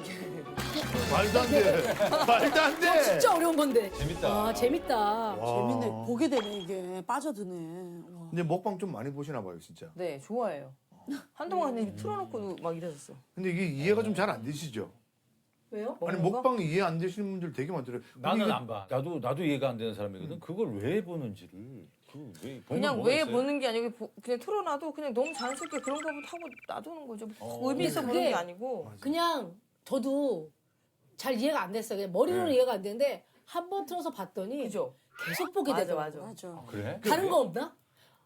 Speaker 6: 말도 안 돼. 말도 안 돼.
Speaker 2: 진짜 어려운 건데.
Speaker 4: 재밌다.
Speaker 2: 아, 재밌다.
Speaker 1: 재밌네. 보게 되네, 이게. 빠져드네. 와.
Speaker 6: 근데 먹방 좀 많이 보시나 봐요, 진짜.
Speaker 5: 네, 좋아해요. 한동안 그냥 틀어놓고도 막 이랬었어.
Speaker 6: 근데 이게 이해가 좀 잘 안 되시죠?
Speaker 2: 왜요?
Speaker 6: 아니
Speaker 5: 먹는 거?
Speaker 6: 먹방 이해 안 되시는 분들 되게 많더라고요.
Speaker 4: 나는
Speaker 6: 이게
Speaker 4: 안 봐. 나도 이해가 안 되는 사람이거든. 그걸 왜 보는지를.
Speaker 5: 그냥 왜 보는 게 아니고 그냥 틀어놔도 그냥 너무 자연스럽게 그런 거부터 하고 놔두는 거죠. 의미 있어 보는
Speaker 2: 그게
Speaker 5: 게 아니고.
Speaker 2: 그냥 저도 잘 이해가 안 됐어요. 그냥 머리로는 이해가 안 되는데 한 번 틀어서 봤더니
Speaker 5: 그죠?
Speaker 2: 계속 보게
Speaker 5: 맞아,
Speaker 2: 되더라고요.
Speaker 1: 맞아.
Speaker 4: 그래?
Speaker 2: 다른 거 없나?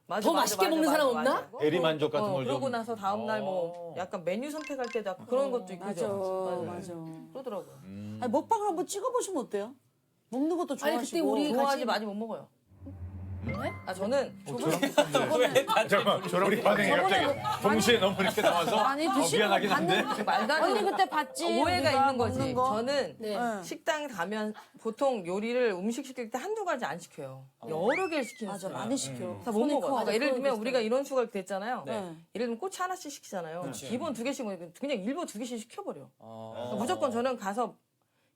Speaker 5: 맞아,
Speaker 2: 더 맛있게 먹는 사람 없나?
Speaker 4: 대리 만족 같은 걸
Speaker 5: 그러고
Speaker 4: 좀.
Speaker 5: 나서 다음날 뭐 약간 메뉴 선택할 때도 약간 그런 것도 있고.
Speaker 1: 맞아.
Speaker 5: 그죠?
Speaker 1: 맞아.
Speaker 5: 그러더라고요.
Speaker 1: 아니, 먹방을 한번 찍어보시면 어때요? 먹는 것도
Speaker 2: 아니, 그때
Speaker 1: 좋아하시고.
Speaker 2: 우리
Speaker 5: 좋아하지
Speaker 2: 같이-
Speaker 5: 많이 못 먹어요.
Speaker 2: 네?
Speaker 5: 아 저는
Speaker 4: 잠깐만, 우리 반응이 갑자기 동시에 너무 이렇게 나와서
Speaker 1: 아니, 드시고
Speaker 4: 미안하긴 한데.
Speaker 5: 말도 안
Speaker 1: 언니
Speaker 5: 되는
Speaker 1: 그때 봤지?
Speaker 5: 오해가
Speaker 1: 우리가
Speaker 5: 있는 거지.
Speaker 1: 먹는 거?
Speaker 5: 저는
Speaker 2: 네.
Speaker 1: 응.
Speaker 5: 식당 가면 보통 요리를 음식 시킬 때 한두 가지 안 시켜요. 여러 개를 시키는
Speaker 1: 맞아,
Speaker 5: 스타일.
Speaker 1: 많이 시켜.
Speaker 5: 다 못
Speaker 1: 손이
Speaker 5: 먹어.
Speaker 1: 커.
Speaker 5: 그러니까 예를
Speaker 2: 그런
Speaker 5: 들면
Speaker 2: 게
Speaker 5: 우리가 이런 수가 됐잖아요.
Speaker 1: 네.
Speaker 5: 예를 들면 꼬치 하나씩 시키잖아요. 기본 2개씩 먹으니까 그냥 일부 2개씩 시켜버려.
Speaker 3: 어.
Speaker 5: 그러니까 무조건 저는 가서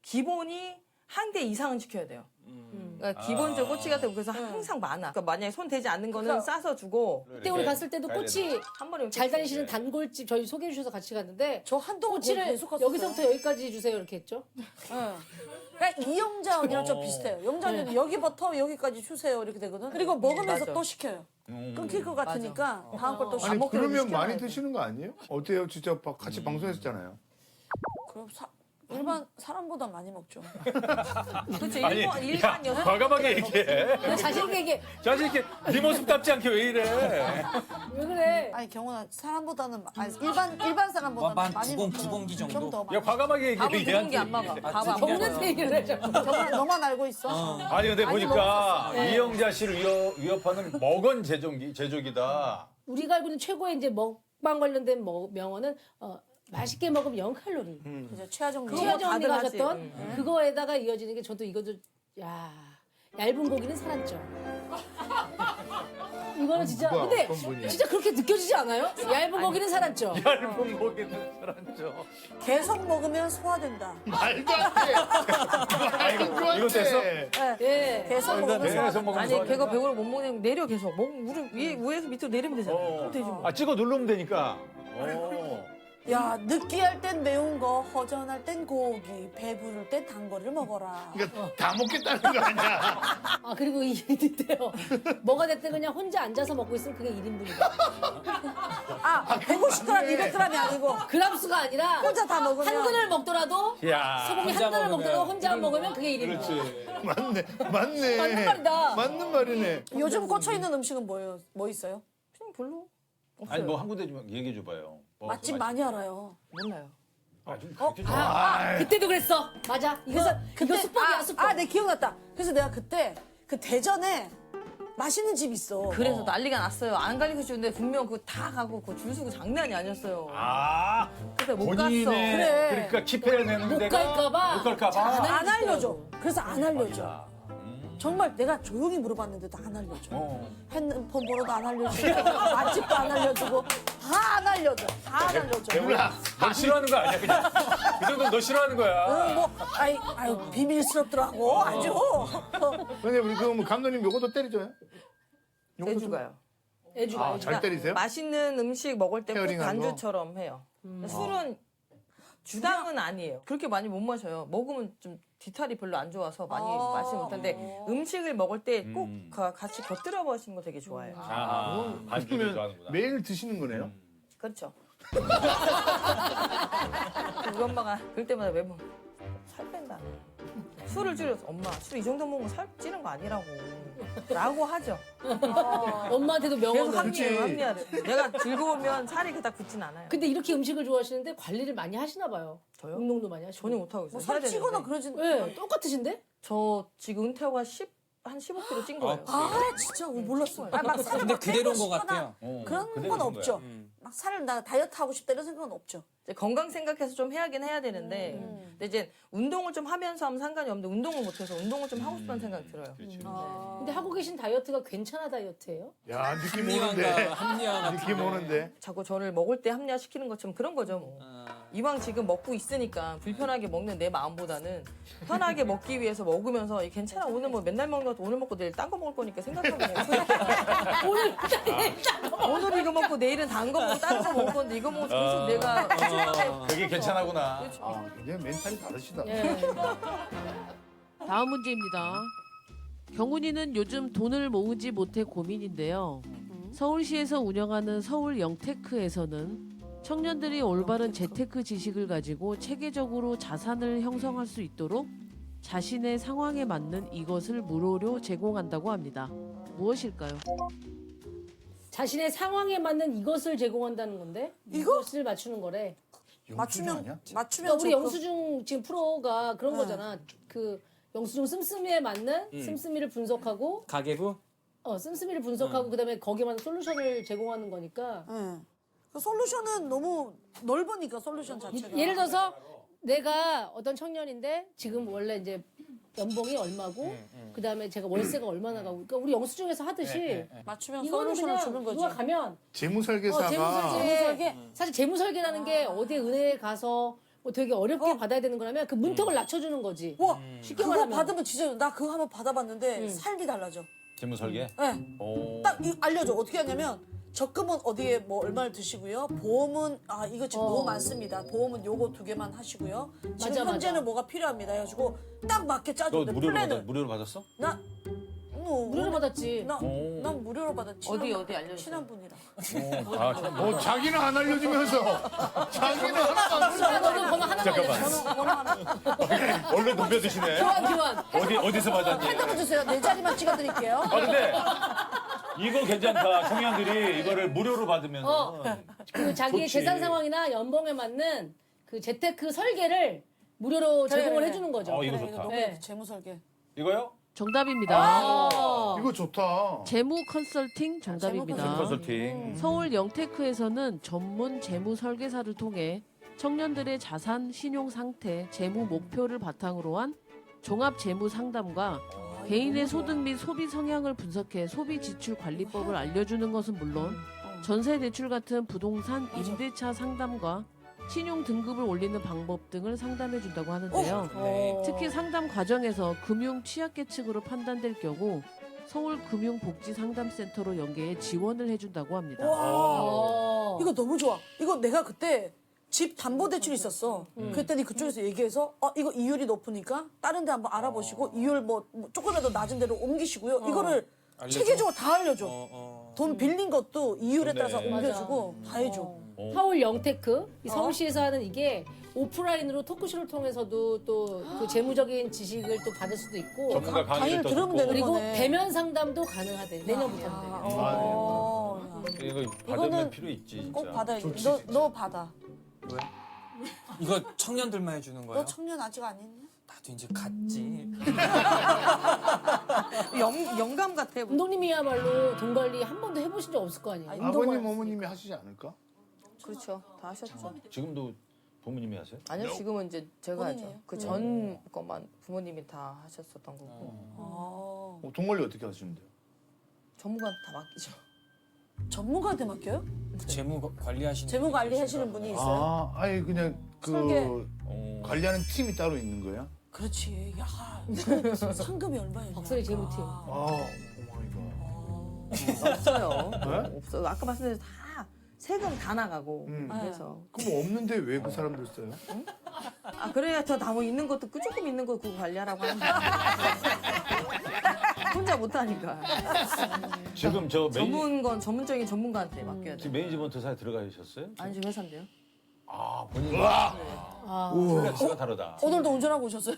Speaker 5: 기본이 한 개 이상은 시켜야 돼요. 그러니까 기본적으로 꼬치 같은 거 그래서 항상 많아. 그러니까 만약에 손 대지 않는 거는 싸서 주고
Speaker 2: 그때 우리 갔을 때도 꼬치
Speaker 5: 한 번에
Speaker 2: 잘 다니시는 단골집 저희 소개해 주셔서 같이 갔는데
Speaker 1: 저 한동안
Speaker 2: 꼬치를
Speaker 1: 거기 계속 갔어요.
Speaker 2: 여기서부터 여기까지 주세요 이렇게 했죠.
Speaker 1: 응. 그러니까 이영자 언니랑 좀 비슷해요. 영자 언니는 여기부터 여기까지 주세요 이렇게 되거든. 그리고 먹으면서
Speaker 5: 맞아.
Speaker 1: 또 시켜요. 끊길 것 같으니까 다음 걸 또
Speaker 6: 아니
Speaker 1: 먹게
Speaker 6: 그러면 많이 드시는 거 아니에요? 어때요? 진짜 같이 방송했었잖아요.
Speaker 1: 그럼 일반 사람보다 많이 먹죠.
Speaker 5: 그렇죠.
Speaker 4: 아니,
Speaker 5: 일반 여성
Speaker 4: 과감하게 얘기해.
Speaker 2: 그냥 자신 있게 이게
Speaker 4: 자신 있게 네 모습답지 않게 왜 이래?
Speaker 2: 왜 그래?
Speaker 1: 아니 경훈아 사람보다는 아니, 일반 사람보다는
Speaker 3: 한
Speaker 1: 많이
Speaker 3: 두
Speaker 1: 먹죠.
Speaker 3: 공기 정도?
Speaker 1: 좀 더 많이.
Speaker 4: 야, 과감하게
Speaker 5: 밥은
Speaker 4: 얘기해.
Speaker 5: 두 공기
Speaker 4: 얘한테.
Speaker 5: 안 먹어. 밥안 먹어.
Speaker 2: 경훈한테 얘기를 해 자꾸.
Speaker 1: 경훈아 너만 알고 있어.
Speaker 4: 아니 근데 보니까
Speaker 2: 네.
Speaker 4: 이영자 씨를 위협하는 먹은 제조기다.
Speaker 2: 우리가 알고 있는 최고의 이제 먹방 관련된 명언은 맛있게 먹으면 0칼로리.
Speaker 1: 그죠 최하정 님.
Speaker 2: 최하정 언니가
Speaker 5: 다들 하지.
Speaker 2: 하셨던 그거에다가 이어지는 게 저도 이것도 야 얇은 고기는 살았죠. 이거는 진짜
Speaker 6: 누가
Speaker 2: 근데
Speaker 6: 어떤 분이?
Speaker 2: 진짜 그렇게 느껴지지 않아요? 얇은 고기는 살았죠.
Speaker 4: 얇은 고기는 사람죠.
Speaker 1: 계속 먹으면 소화된다.
Speaker 6: 말도 안 돼. 말도 안
Speaker 4: 이거 됐어?
Speaker 6: 돼.
Speaker 2: 예.
Speaker 1: 계속 먹으면
Speaker 4: 계속
Speaker 1: 소화된다.
Speaker 4: 먹으면
Speaker 5: 아니
Speaker 4: 소화된다.
Speaker 5: 걔가 배우를 못 먹는 내려 계속 위에서 밑으로 내리면 되잖아. 그럼 되지 뭐.
Speaker 4: 아 찍어 누르면 되니까.
Speaker 1: 야 느끼할 땐 매운 거, 허전할 땐 고기, 배부를 땐 단 거를 먹어라.
Speaker 6: 그러니까 다 먹겠다는 거 아니야.
Speaker 2: 아 그리고 이 있대요. 뭐가 됐든 그냥 혼자 앉아서 먹고 있으면 그게 1인분이다.
Speaker 1: 아 150g, 200g이 아니고
Speaker 2: 그람 수가 아니라
Speaker 1: 혼자 다 먹으면
Speaker 2: 한 근을 먹더라도
Speaker 4: 야.
Speaker 2: 소고기
Speaker 3: 혼자
Speaker 2: 한 근을
Speaker 3: 먹으면.
Speaker 2: 먹더라도 혼자 먹으면 그게 1인분.
Speaker 4: 그렇지.
Speaker 6: 맞네.
Speaker 2: 맞는 말이다.
Speaker 6: 맞는 말이네.
Speaker 1: 요즘 꽂혀 있는 음식은 뭐예요? 뭐 있어요?
Speaker 5: 그냥 별로
Speaker 4: 아니 뭐 한 군데 좀 얘기해 줘봐요. 뭐
Speaker 1: 맛집 많이 알아요.
Speaker 5: 몰라요.
Speaker 4: 좀 가르쳐 줘.
Speaker 2: 그때도 그랬어. 맞아. 이거 수법이야 수법.
Speaker 1: 네 기억났다. 그래서 내가 그때 그 대전에 맛있는 집 있어.
Speaker 5: 그래서 난리가 났어요. 안 가르쳐 주는데 분명 그거 다 가고 그 줄 서고 장난이 아니었어요.
Speaker 4: 아.
Speaker 5: 그래서 못
Speaker 4: 본인의
Speaker 5: 갔어.
Speaker 1: 그래.
Speaker 4: 그러니까 키패내는
Speaker 2: 못
Speaker 4: 데가
Speaker 2: 갈까봐.
Speaker 4: 못 갈까봐.
Speaker 1: 안 알려줘. 그래서 안 알려줘. 정말 내가 조용히 물어봤는데도 안 알려줘. 핸드폰 번호도 안 알려주고 맛집도 안 알려주고 다 안 알려줘. 다 안 알려줘.
Speaker 6: 몰라.
Speaker 4: 널 싫어하는 거 아니야 그냥. 그 정도는 너 싫어하는 거야.
Speaker 1: 뭐 아유 비밀스럽더라고 아주.
Speaker 6: 근데 우리 그 감독님 요것도 때리줘요?
Speaker 5: 애주가요.
Speaker 2: 애주가.
Speaker 6: 잘 때리세요?
Speaker 5: 맛있는 음식 먹을 때 꼭
Speaker 6: 페어링하는 거?
Speaker 5: 반주처럼 해요. 술은 주당은 아니에요. 그렇게 많이 못 마셔요. 먹으면 좀 뒤탈이 별로 안 좋아서 많이 마시지 못하는데 음식을 먹을 때 꼭 같이 곁들여 마시는 거 되게 좋아해요.
Speaker 4: 반주를
Speaker 6: 그러면
Speaker 4: 좋아하는구나.
Speaker 6: 매일 드시는 거네요?
Speaker 5: 그렇죠. 우리 엄마가 그럴 때마다 매번 살 뺀다. 술을 줄여서 엄마 술 이 정도 먹으면 살 찌는 거 아니라고 라고 하죠.
Speaker 2: 엄마한테도
Speaker 5: 계속
Speaker 2: 명언을.
Speaker 5: 합리화를. 내가 즐거우면 살이 그닥 붙진 않아요.
Speaker 2: 근데 이렇게 음식을 좋아하시는데 관리를 많이 하시나 봐요.
Speaker 5: 저요?
Speaker 2: 운동도 많이 하시고.
Speaker 5: 전혀 못하고 있어요.
Speaker 1: 살
Speaker 5: 해야
Speaker 1: 찌거나
Speaker 5: 되는데.
Speaker 1: 그러진.
Speaker 2: 왜? 똑같으신데?
Speaker 5: 저 지금 은퇴하고 한 15kg 찐 거예요.
Speaker 1: 아 진짜 몰랐어. 막 살
Speaker 3: 근데
Speaker 1: 막
Speaker 3: 그대로인
Speaker 1: 빼고
Speaker 3: 것
Speaker 1: 싶거나
Speaker 3: 같아요.
Speaker 1: 그런
Speaker 4: 그대로인
Speaker 1: 건
Speaker 4: 거야.
Speaker 1: 없죠. 막 살을 나 다이어트 하고 싶다 이런 생각은 없죠.
Speaker 5: 이제 건강 생각해서 좀 해야긴 해야 되는데 근데 이제 운동을 좀 하면서 하면 상관이 없는데 운동을 못해서 운동을 좀 하고 싶다는 생각이 들어요.
Speaker 2: 근데 하고 계신 다이어트가 괜찮아 다이어트예요?
Speaker 6: 야 느낌 오는데.
Speaker 3: 합리화가 합리화
Speaker 6: 느낌 오는데.
Speaker 5: 자꾸 저를 먹을 때 합리화시키는 것처럼 그런 거죠. 뭐. 이왕 지금 먹고 있으니까 불편하게 먹는 내 마음보다는 편하게 먹기 위해서 먹으면서 괜찮아 오늘 뭐 맨날 먹는 것도 오늘 먹고 내일 딴 거 먹을 거니까 생각하고 오늘 이거 먹고 내일은 단 거 먹고 다른 거 먹을 건데 이거 먹어서 계속 내가
Speaker 4: 그게 괜찮아구나.
Speaker 6: 아 그냥 멘탈이 다르시다.
Speaker 2: 예.
Speaker 7: 다음 문제입니다. 경훈이는 요즘 돈을 모으지 못해 고민인데요. 서울시에서 운영하는 서울 영테크에서는 청년들이 올바른 재테크 지식을 가지고 체계적으로 자산을 형성할 수 있도록 자신의 상황에 맞는 이것을 무료로 제공한다고 합니다. 무엇일까요?
Speaker 2: 자신의 상황에 맞는 이것을 제공한다는 건데 이것을 맞추는 거래.
Speaker 1: 맞추면
Speaker 6: 아니야?
Speaker 1: 맞추면
Speaker 2: 그러니까 우리
Speaker 1: 좋고.
Speaker 2: 영수증 지금 프로가 그런 거잖아. 그 영수증 씀씀이에 맞는 씀씀이를 분석하고
Speaker 3: 가계부?
Speaker 2: 씀씀이를 분석하고 그다음에 거기에 맞는 솔루션을 제공하는 거니까.
Speaker 1: 예. 그 솔루션은 너무 넓으니까 솔루션 자체가.
Speaker 2: 예를 들어서 내가 어떤 청년인데 지금 원래 이제 연봉이 얼마고 그다음에 제가 월세가 얼마나 가고 그러니까 우리 영수증에서 하듯이
Speaker 1: 맞추면
Speaker 2: 이거는
Speaker 1: 솔루션을
Speaker 2: 그냥
Speaker 1: 주는 거지.
Speaker 2: 누가 가면
Speaker 6: 재무설계사가
Speaker 2: 재무설계 사실 재무설계라는 게 어디 은행에 가서 뭐 되게 어렵게 받아야 되는 거라면 그 문턱을 낮춰주는 거지.
Speaker 1: 와
Speaker 2: 쉽게
Speaker 1: 그거
Speaker 2: 말하면.
Speaker 1: 받으면 진짜 나 그거 한번 받아봤는데 삶이 달라져.
Speaker 4: 재무 설계?
Speaker 1: 네.
Speaker 4: 오.
Speaker 1: 딱 알려줘. 어떻게 하냐면 적금은 어디에 뭐 얼마를 드시고요. 보험은 이거 지금 너무 많습니다. 보험은 요거 2개만 하시고요. 지금
Speaker 2: 맞아,
Speaker 1: 현재는
Speaker 2: 맞아.
Speaker 1: 뭐가 필요합니다. 해가지고 딱 맞게
Speaker 4: 너
Speaker 1: 짜줘.
Speaker 4: 무료로 받았어?
Speaker 1: 나
Speaker 2: 무료로 받았지.
Speaker 1: 난 무료로 받았지.
Speaker 5: 어디 알려주세요.
Speaker 1: 친한 분이랑.
Speaker 6: 자기는 안 알려주면서 자기는 하나도 안
Speaker 2: 아, 너도 번호 하나만
Speaker 4: 잠깐만.
Speaker 2: 알려줘.
Speaker 1: 번호 하나.
Speaker 4: 얼른 덤벼드시네.
Speaker 2: 교환.
Speaker 4: 어디서 받았니?
Speaker 1: 핸드폰 주세요. 내 자리만 찍어드릴게요.
Speaker 4: 아 근데 이거 괜찮다. 청년들이 이거를 무료로 받으면
Speaker 2: 그리고 자기의
Speaker 4: 좋지.
Speaker 2: 재산 상황이나 연봉에 맞는 그 재테크 설계를 무료로 제공을
Speaker 1: 그래.
Speaker 2: 해주는 거죠.
Speaker 4: 이거
Speaker 1: 그래,
Speaker 4: 좋다.
Speaker 1: 너무
Speaker 2: 네.
Speaker 1: 재무설계.
Speaker 4: 이거요?
Speaker 7: 정답입니다.
Speaker 6: 이거 좋다.
Speaker 7: 재무 컨설팅 정답입니다.
Speaker 4: 컨설팅.
Speaker 7: 서울 영테크에서는 전문 재무 설계사를 통해 청년들의 자산, 신용 상태, 재무 목표를 바탕으로 한 종합 재무 상담과 개인의 소득 및 소비 성향을 분석해 소비 지출 관리법을 알려주는 것은 물론 전세 대출 같은 부동산 임대차 상담과 신용 등급을 올리는 방법 등을 상담해 준다고 하는데요. 특히 상담 과정에서 금융 취약계층으로 판단될 경우 서울금융복지상담센터로 연계해 지원을 해준다고 합니다.
Speaker 2: 어.
Speaker 1: 이거 너무 좋아. 이거 내가 그때 집 담보대출이 있었어. 그랬더니 그쪽에서 얘기해서 이거 이율이 높으니까 다른 데 한번 알아보시고 이율 뭐 조금이라도 낮은 데로 옮기시고요. 이거를 체계적으로 다 알려줘. 돈 빌린 것도 이율에 따라서 옮겨주고 다 해줘.
Speaker 2: 서울 영테크 이 서울시에서 하는 이게 오프라인으로 토크쇼를 통해서도 또 그 재무적인 지식을 또 받을 수도 있고
Speaker 4: 전문가 강의를 또
Speaker 1: 들으면
Speaker 4: 듣고.
Speaker 1: 되는
Speaker 2: 그리고
Speaker 1: 거네.
Speaker 2: 대면 상담도 가능하대 내년부터인데.
Speaker 4: 이거 받으면
Speaker 1: 이거는
Speaker 4: 필요 있지 진짜.
Speaker 1: 꼭 받아야지.
Speaker 6: 좋지,
Speaker 1: 너 받아.
Speaker 3: 왜? 이거 청년들만 해주는 거야?
Speaker 1: 너 청년 아직 안 했냐?
Speaker 3: 나도 이제 갔지.
Speaker 5: 영감 같아.
Speaker 2: 감독님이야말로 돈 관리 한 번도 해보신 적 없을 거 아니에요.
Speaker 6: 아버님 어머님이 하시지 않을까?
Speaker 5: 그렇죠. 다 하셨죠.
Speaker 4: 지금도 부모님이 하세요?
Speaker 5: 아니요, 지금은 이제 제가
Speaker 1: 본인이에요?
Speaker 5: 하죠. 그 전 것만 부모님이 다 하셨었던 거고.
Speaker 6: 돈 관리 어떻게 하시는데요?
Speaker 5: 전문가한테 다 맡기죠.
Speaker 1: 전문가한테 맡겨요?
Speaker 3: 재무 관리하시는
Speaker 1: 재무
Speaker 3: 분이
Speaker 1: 관리하시는 분이 있어요.
Speaker 6: 아니 그냥 그
Speaker 1: 설계.
Speaker 6: 관리하는 팀이 따로 있는 거예요?
Speaker 1: 그렇지. 야, 상금이 얼마예요?
Speaker 2: 박소리 재무팀.
Speaker 6: 오마이갓.
Speaker 5: 없어요.
Speaker 6: 네?
Speaker 5: 없어. 아까 말씀드린 다 세금 다 나가고 그래서.
Speaker 6: 그럼 없는데 왜 그 사람들 써요?
Speaker 5: 아 그래야 저 나무 있는 것도 그 조금 있는 거 그거 관리하라고 하는 거야. 혼자 못하니까.
Speaker 4: 지금 저
Speaker 5: 전문적인 전문가한테 맡겨야 돼.
Speaker 4: 지금 매니지먼트 사에 들어가셨어요?
Speaker 5: 아니 지금 회사인데요.
Speaker 4: 아 본인이
Speaker 2: 아,
Speaker 4: 플렉스가 다르다.
Speaker 1: 오늘도 운전하고 오셨어요?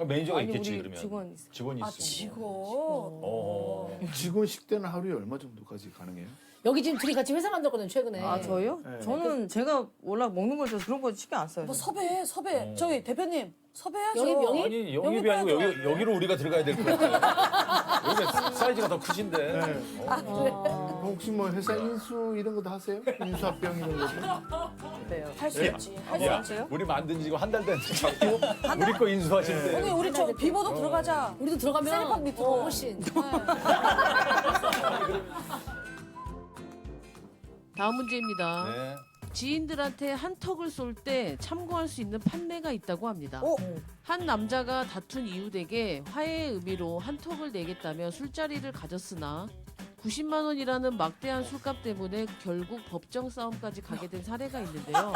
Speaker 4: 매니저가
Speaker 5: 아니,
Speaker 4: 있겠지
Speaker 5: 우리
Speaker 4: 그러면.
Speaker 5: 직원이 있어요.
Speaker 4: 직원이
Speaker 1: 아,
Speaker 4: 있으면.
Speaker 1: 직원.
Speaker 6: 직원 식대는 하루에 얼마 정도까지 가능해요?
Speaker 2: 여기 지금 둘이 같이 회사 만들었거든요 최근에.
Speaker 5: 아 저요?
Speaker 6: 네.
Speaker 5: 저는 제가 원래 먹는 걸 좋아해서 그런 거 신경 안 써요.
Speaker 1: 뭐 섭외. 저희 대표님 섭외하죠.
Speaker 2: 영입?
Speaker 4: 아니 영입이 아니고
Speaker 1: 영입해야죠.
Speaker 4: 여기로 우리가 들어가야 될 것 같아요. 여기가 사이즈가 더 크신데.
Speaker 6: 혹시 뭐 회사 인수 이런 것도 하세요? 인수합병 이런 것도?
Speaker 5: 그래요.
Speaker 1: 할 수 있지. 할 수
Speaker 4: 야,
Speaker 1: 있지.
Speaker 4: 우리 만든 지 이거 한 달 됐는데 자꾸 우리 거 인수하시는데.
Speaker 1: 형님 우리 저 비보도 들어가자.
Speaker 2: 우리도 들어가면
Speaker 1: 셀밥 밑으로.
Speaker 2: 훨씬.
Speaker 7: 다음 문제입니다.
Speaker 4: 네.
Speaker 7: 지인들한테 한턱을 쏠 때 참고할 수 있는 판례가 있다고 합니다.
Speaker 1: 오.
Speaker 7: 한 남자가 다툰 이웃에게 화해의 의미로 한턱을 내겠다며 술자리를 가졌으나 90만 원이라는 막대한 술값 때문에 결국 법정 싸움까지 가게 된 사례가 있는데요.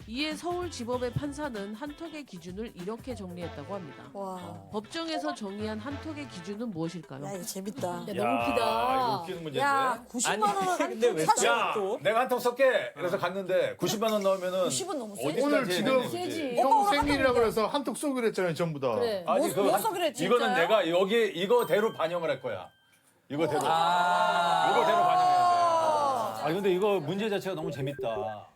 Speaker 7: 이에 서울지법의 판사는 한턱의 기준을 이렇게 정리했다고 합니다.
Speaker 1: 와.
Speaker 7: 법정에서 정의한 한턱의 기준은 무엇일까요?
Speaker 1: 야 이거 재밌다.
Speaker 2: 야, 너무
Speaker 4: 이거
Speaker 2: 웃기다.
Speaker 4: 웃기는 문제인데.
Speaker 1: 야 90만 원은
Speaker 3: 근데 왜
Speaker 1: 사실
Speaker 4: 야, 내가 한턱 쏠게. 그래서 갔는데 90만 원 넣으면은
Speaker 1: 90은 너무 세지.
Speaker 4: 어디까지
Speaker 6: 오늘
Speaker 4: 해야
Speaker 6: 지금
Speaker 4: 되는 거지?
Speaker 2: 세지.
Speaker 1: 오빠
Speaker 6: 형
Speaker 1: 오늘
Speaker 6: 생일이라
Speaker 1: 한턱
Speaker 6: 그래서 한턱 쏘기로 했잖아요 전부 다.
Speaker 2: 그래.
Speaker 4: 아니
Speaker 1: 뭐 쏘기로 진짜요?
Speaker 4: 이거는 내가 여기 이거대로 반영을 할 거야. 이거대로. 이거대로 반영해야 돼. 아 근데 이거 문제 자체가 너무 재밌다.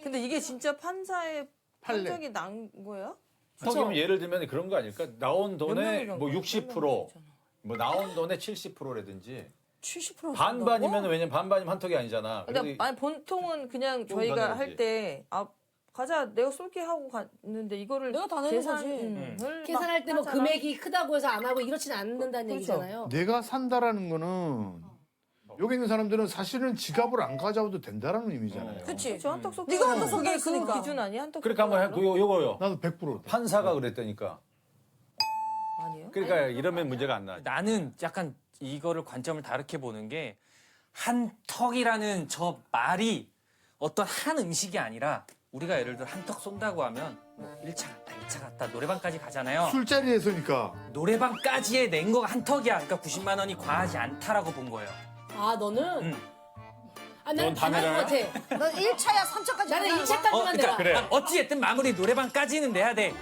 Speaker 5: 근데 이게 진짜 판사의
Speaker 6: 판례.
Speaker 5: 판정이 난 거예요?
Speaker 4: 턱이면 예를 들면 그런 거 아닐까? 나온 돈의
Speaker 5: 명이란
Speaker 4: 뭐
Speaker 5: 거야.
Speaker 4: 60%, 뭐 나온 돈의 70%라든지
Speaker 1: 70%
Speaker 4: 반반이면 왜냐면 반반이면 한턱이 아니잖아.
Speaker 5: 근데
Speaker 4: 그래서
Speaker 5: 아니 보통은 그냥
Speaker 4: 좀
Speaker 5: 저희가
Speaker 4: 가능하지.
Speaker 5: 할 때 가자 내가 쏠게 하고 갔는데 이거를
Speaker 1: 내가 다 내는 거지.
Speaker 2: 계산할 때 뭐 금액이 크다고 해서 안 하고 이렇지는 않는다는
Speaker 5: 그렇죠.
Speaker 2: 얘기잖아요.
Speaker 6: 내가 산다라는 거는 여기 있는 사람들은 사실은 지갑을 안 가져와도 된다라는 의미잖아요.
Speaker 1: 그치.
Speaker 5: 저 한턱 쏠게.
Speaker 1: 네가 한턱 쏘게
Speaker 5: 그게
Speaker 1: 했으니까.
Speaker 5: 그 기준 아니야? 한턱
Speaker 4: 그러니까 한번
Speaker 5: 쏠게 하는
Speaker 4: 요거요.
Speaker 6: 나도 100%.
Speaker 4: 판사가 그랬다니까.
Speaker 5: 거? 아니에요?
Speaker 4: 그러니까 이러면 문제가 안 나.
Speaker 3: 나는 약간 이거를 관점을 다르게 보는 게 한턱이라는 저 말이 어떤 한 음식이 아니라 우리가 예를 들어 한턱 쏜다고 하면 뭐 1차 갔다 2차 갔다 노래방까지 가잖아요.
Speaker 6: 술자리에서니까.
Speaker 3: 노래방까지에 낸 거가 한턱이야. 그러니까 90만 원이 과하지 않다라고 본 거예요.
Speaker 2: 아 너는? 아
Speaker 4: 넌
Speaker 2: 나는 반할 것 같아.
Speaker 1: 난 1차야 3차까지.
Speaker 2: 나는 2차까지만 내가.
Speaker 4: 그래.
Speaker 3: 어찌됐든 마무리 노래방까지는 내야 돼.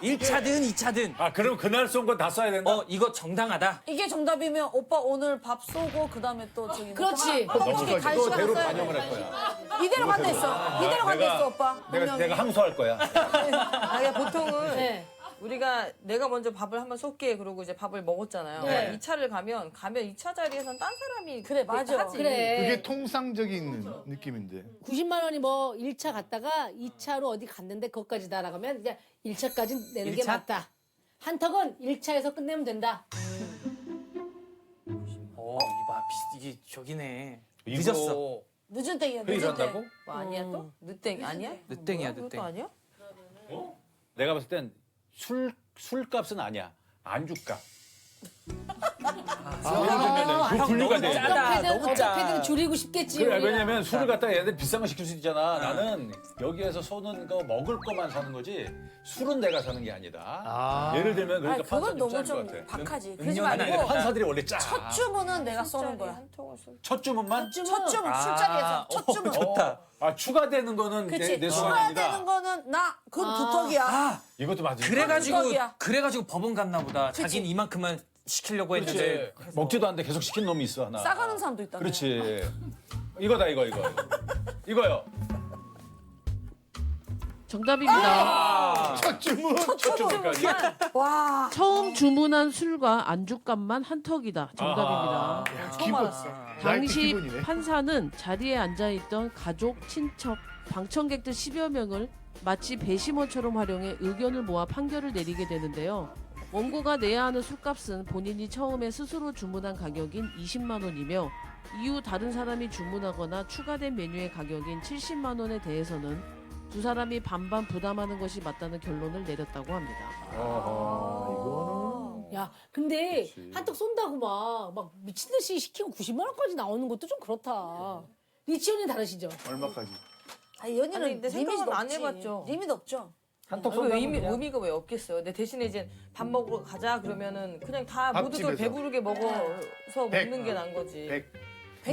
Speaker 3: 1차든 2차든.
Speaker 4: 아 그럼 그날 쏜 건 다 써야 된다.
Speaker 3: 이거 정당하다.
Speaker 1: 이게 정답이면 오빠 오늘 밥 쏘고 그다음에 또 저기
Speaker 2: 그렇지.
Speaker 1: 떡볶이 간식
Speaker 4: 이거대로
Speaker 1: 하나
Speaker 4: 반영을
Speaker 1: 써야
Speaker 4: 할
Speaker 1: 돼.
Speaker 4: 거야.
Speaker 1: 이대로 간다 했어. 이대로 간다 했어 오빠. 분명히.
Speaker 4: 내가 항소할 거야.
Speaker 5: 아니 보통은
Speaker 2: 네.
Speaker 5: 우리가 내가 먼저 밥을 한번 쏠게 그러고 이제 밥을 먹었잖아요.
Speaker 2: 네.
Speaker 5: 2차를 가면 2차 자리에선 딴 사람이
Speaker 1: 그래, 맞아.
Speaker 5: 하지.
Speaker 2: 그래.
Speaker 6: 그게 통상적인 느낌인데.
Speaker 2: 90만 원이 뭐 1차 갔다가 2차로 어디 갔는데 그것까지다라고 하면 이제 1차까지 내는 게
Speaker 3: 1차?
Speaker 2: 맞다. 한턱은 1차에서 끝내면 된다.
Speaker 3: 이봐 이게 저기네.
Speaker 4: 이거
Speaker 3: 늦었어.
Speaker 1: 늦은 땡이야.
Speaker 4: 회의를
Speaker 1: 늦은 땡.
Speaker 4: 한다고?
Speaker 5: 뭐 아니야 또? 늦땡 아니야?
Speaker 3: 늦땡이야,
Speaker 5: 뭐야? 그것도
Speaker 3: 늦땡.
Speaker 5: 아니야?
Speaker 4: 내가 봤을 땐 술값은 아니야. 안주값. 그 분류가 돼.
Speaker 3: 짜다. 너무 짜.
Speaker 2: 어차피든 줄이고 싶겠지.
Speaker 4: 그래,
Speaker 2: 우리가.
Speaker 4: 왜냐면 술을 갖다가 얘들 비싼 거 시킬 수 있잖아. 나는 여기에서 쏘는 거 먹을 거만 사는 거지 술은 내가 사는 게 아니다. 예를 들면 그러니까
Speaker 1: 그건
Speaker 4: 판사
Speaker 1: 너무
Speaker 4: 좀짤것
Speaker 1: 좀
Speaker 4: 같아.
Speaker 1: 박하지. 그러지
Speaker 3: 음료는
Speaker 4: 아니,
Speaker 1: 말고
Speaker 4: 판사들이 원래 짜.
Speaker 1: 첫 주문은 내가 쏘는 거야.
Speaker 5: 한 통을 쏠.
Speaker 4: 첫 주문만?
Speaker 1: 첫 주문 술자리에서 첫 주문.
Speaker 3: 좋다.
Speaker 4: 아 추가되는 거는
Speaker 1: 그치.
Speaker 4: 내 소관이
Speaker 1: 추가되는
Speaker 4: 아니다.
Speaker 1: 거는 나 그건 두턱이야.
Speaker 4: 이것도 맞아.
Speaker 1: 그래가지고-
Speaker 3: 그래가지고 법원 갔나 보다. 자기는 이만큼만 시키려고 했는데.
Speaker 4: 그렇지. 먹지도 않는데 계속 시킨 놈이 있어 하나.
Speaker 1: 싸가는 사람도 있다.
Speaker 4: 그렇지. 이거다 이거. 이거요.
Speaker 7: 정답입니다.
Speaker 6: 첫 주문.
Speaker 4: 첫 주문까지.
Speaker 1: 와.
Speaker 7: 처음 주문한 술과 안주값만 한턱이다. 정답입니다.
Speaker 6: 기본. 나이트
Speaker 7: 당시
Speaker 6: 기본이네.
Speaker 7: 판사는 자리에 앉아있던 가족, 친척, 방청객들 10여 명을 마치 배심원처럼 활용해 의견을 모아 판결을 내리게 되는데요. 원고가 내야 하는 술값은 본인이 처음에 스스로 주문한 가격인 20만 원이며 이후 다른 사람이 주문하거나 추가된 메뉴의 가격인 70만 원에 대해서는 두 사람이 반반 부담하는 것이 맞다는 결론을 내렸다고 합니다.
Speaker 2: 야, 근데 한턱 쏜다고 막 미친 듯이 시키고 90만 원까지 나오는 것도 좀 그렇다. 리치언니 다르시죠?
Speaker 6: 얼마까지?
Speaker 1: 아, 이 언니는
Speaker 5: 아니, 근데 생각은
Speaker 1: 리밋이
Speaker 5: 안
Speaker 1: 없지.
Speaker 5: 해봤죠.
Speaker 1: 리밋 없죠.
Speaker 4: 한턱
Speaker 5: 그
Speaker 4: 쏜다면 그냥
Speaker 5: 의미가 왜 없겠어요. 근데 대신에 이제 밥 먹으러 가자 그러면은 그냥 다 모두들
Speaker 6: 밥집에서.
Speaker 5: 배부르게 먹어서
Speaker 6: 백.
Speaker 5: 먹는 게 난 거지.
Speaker 6: 100.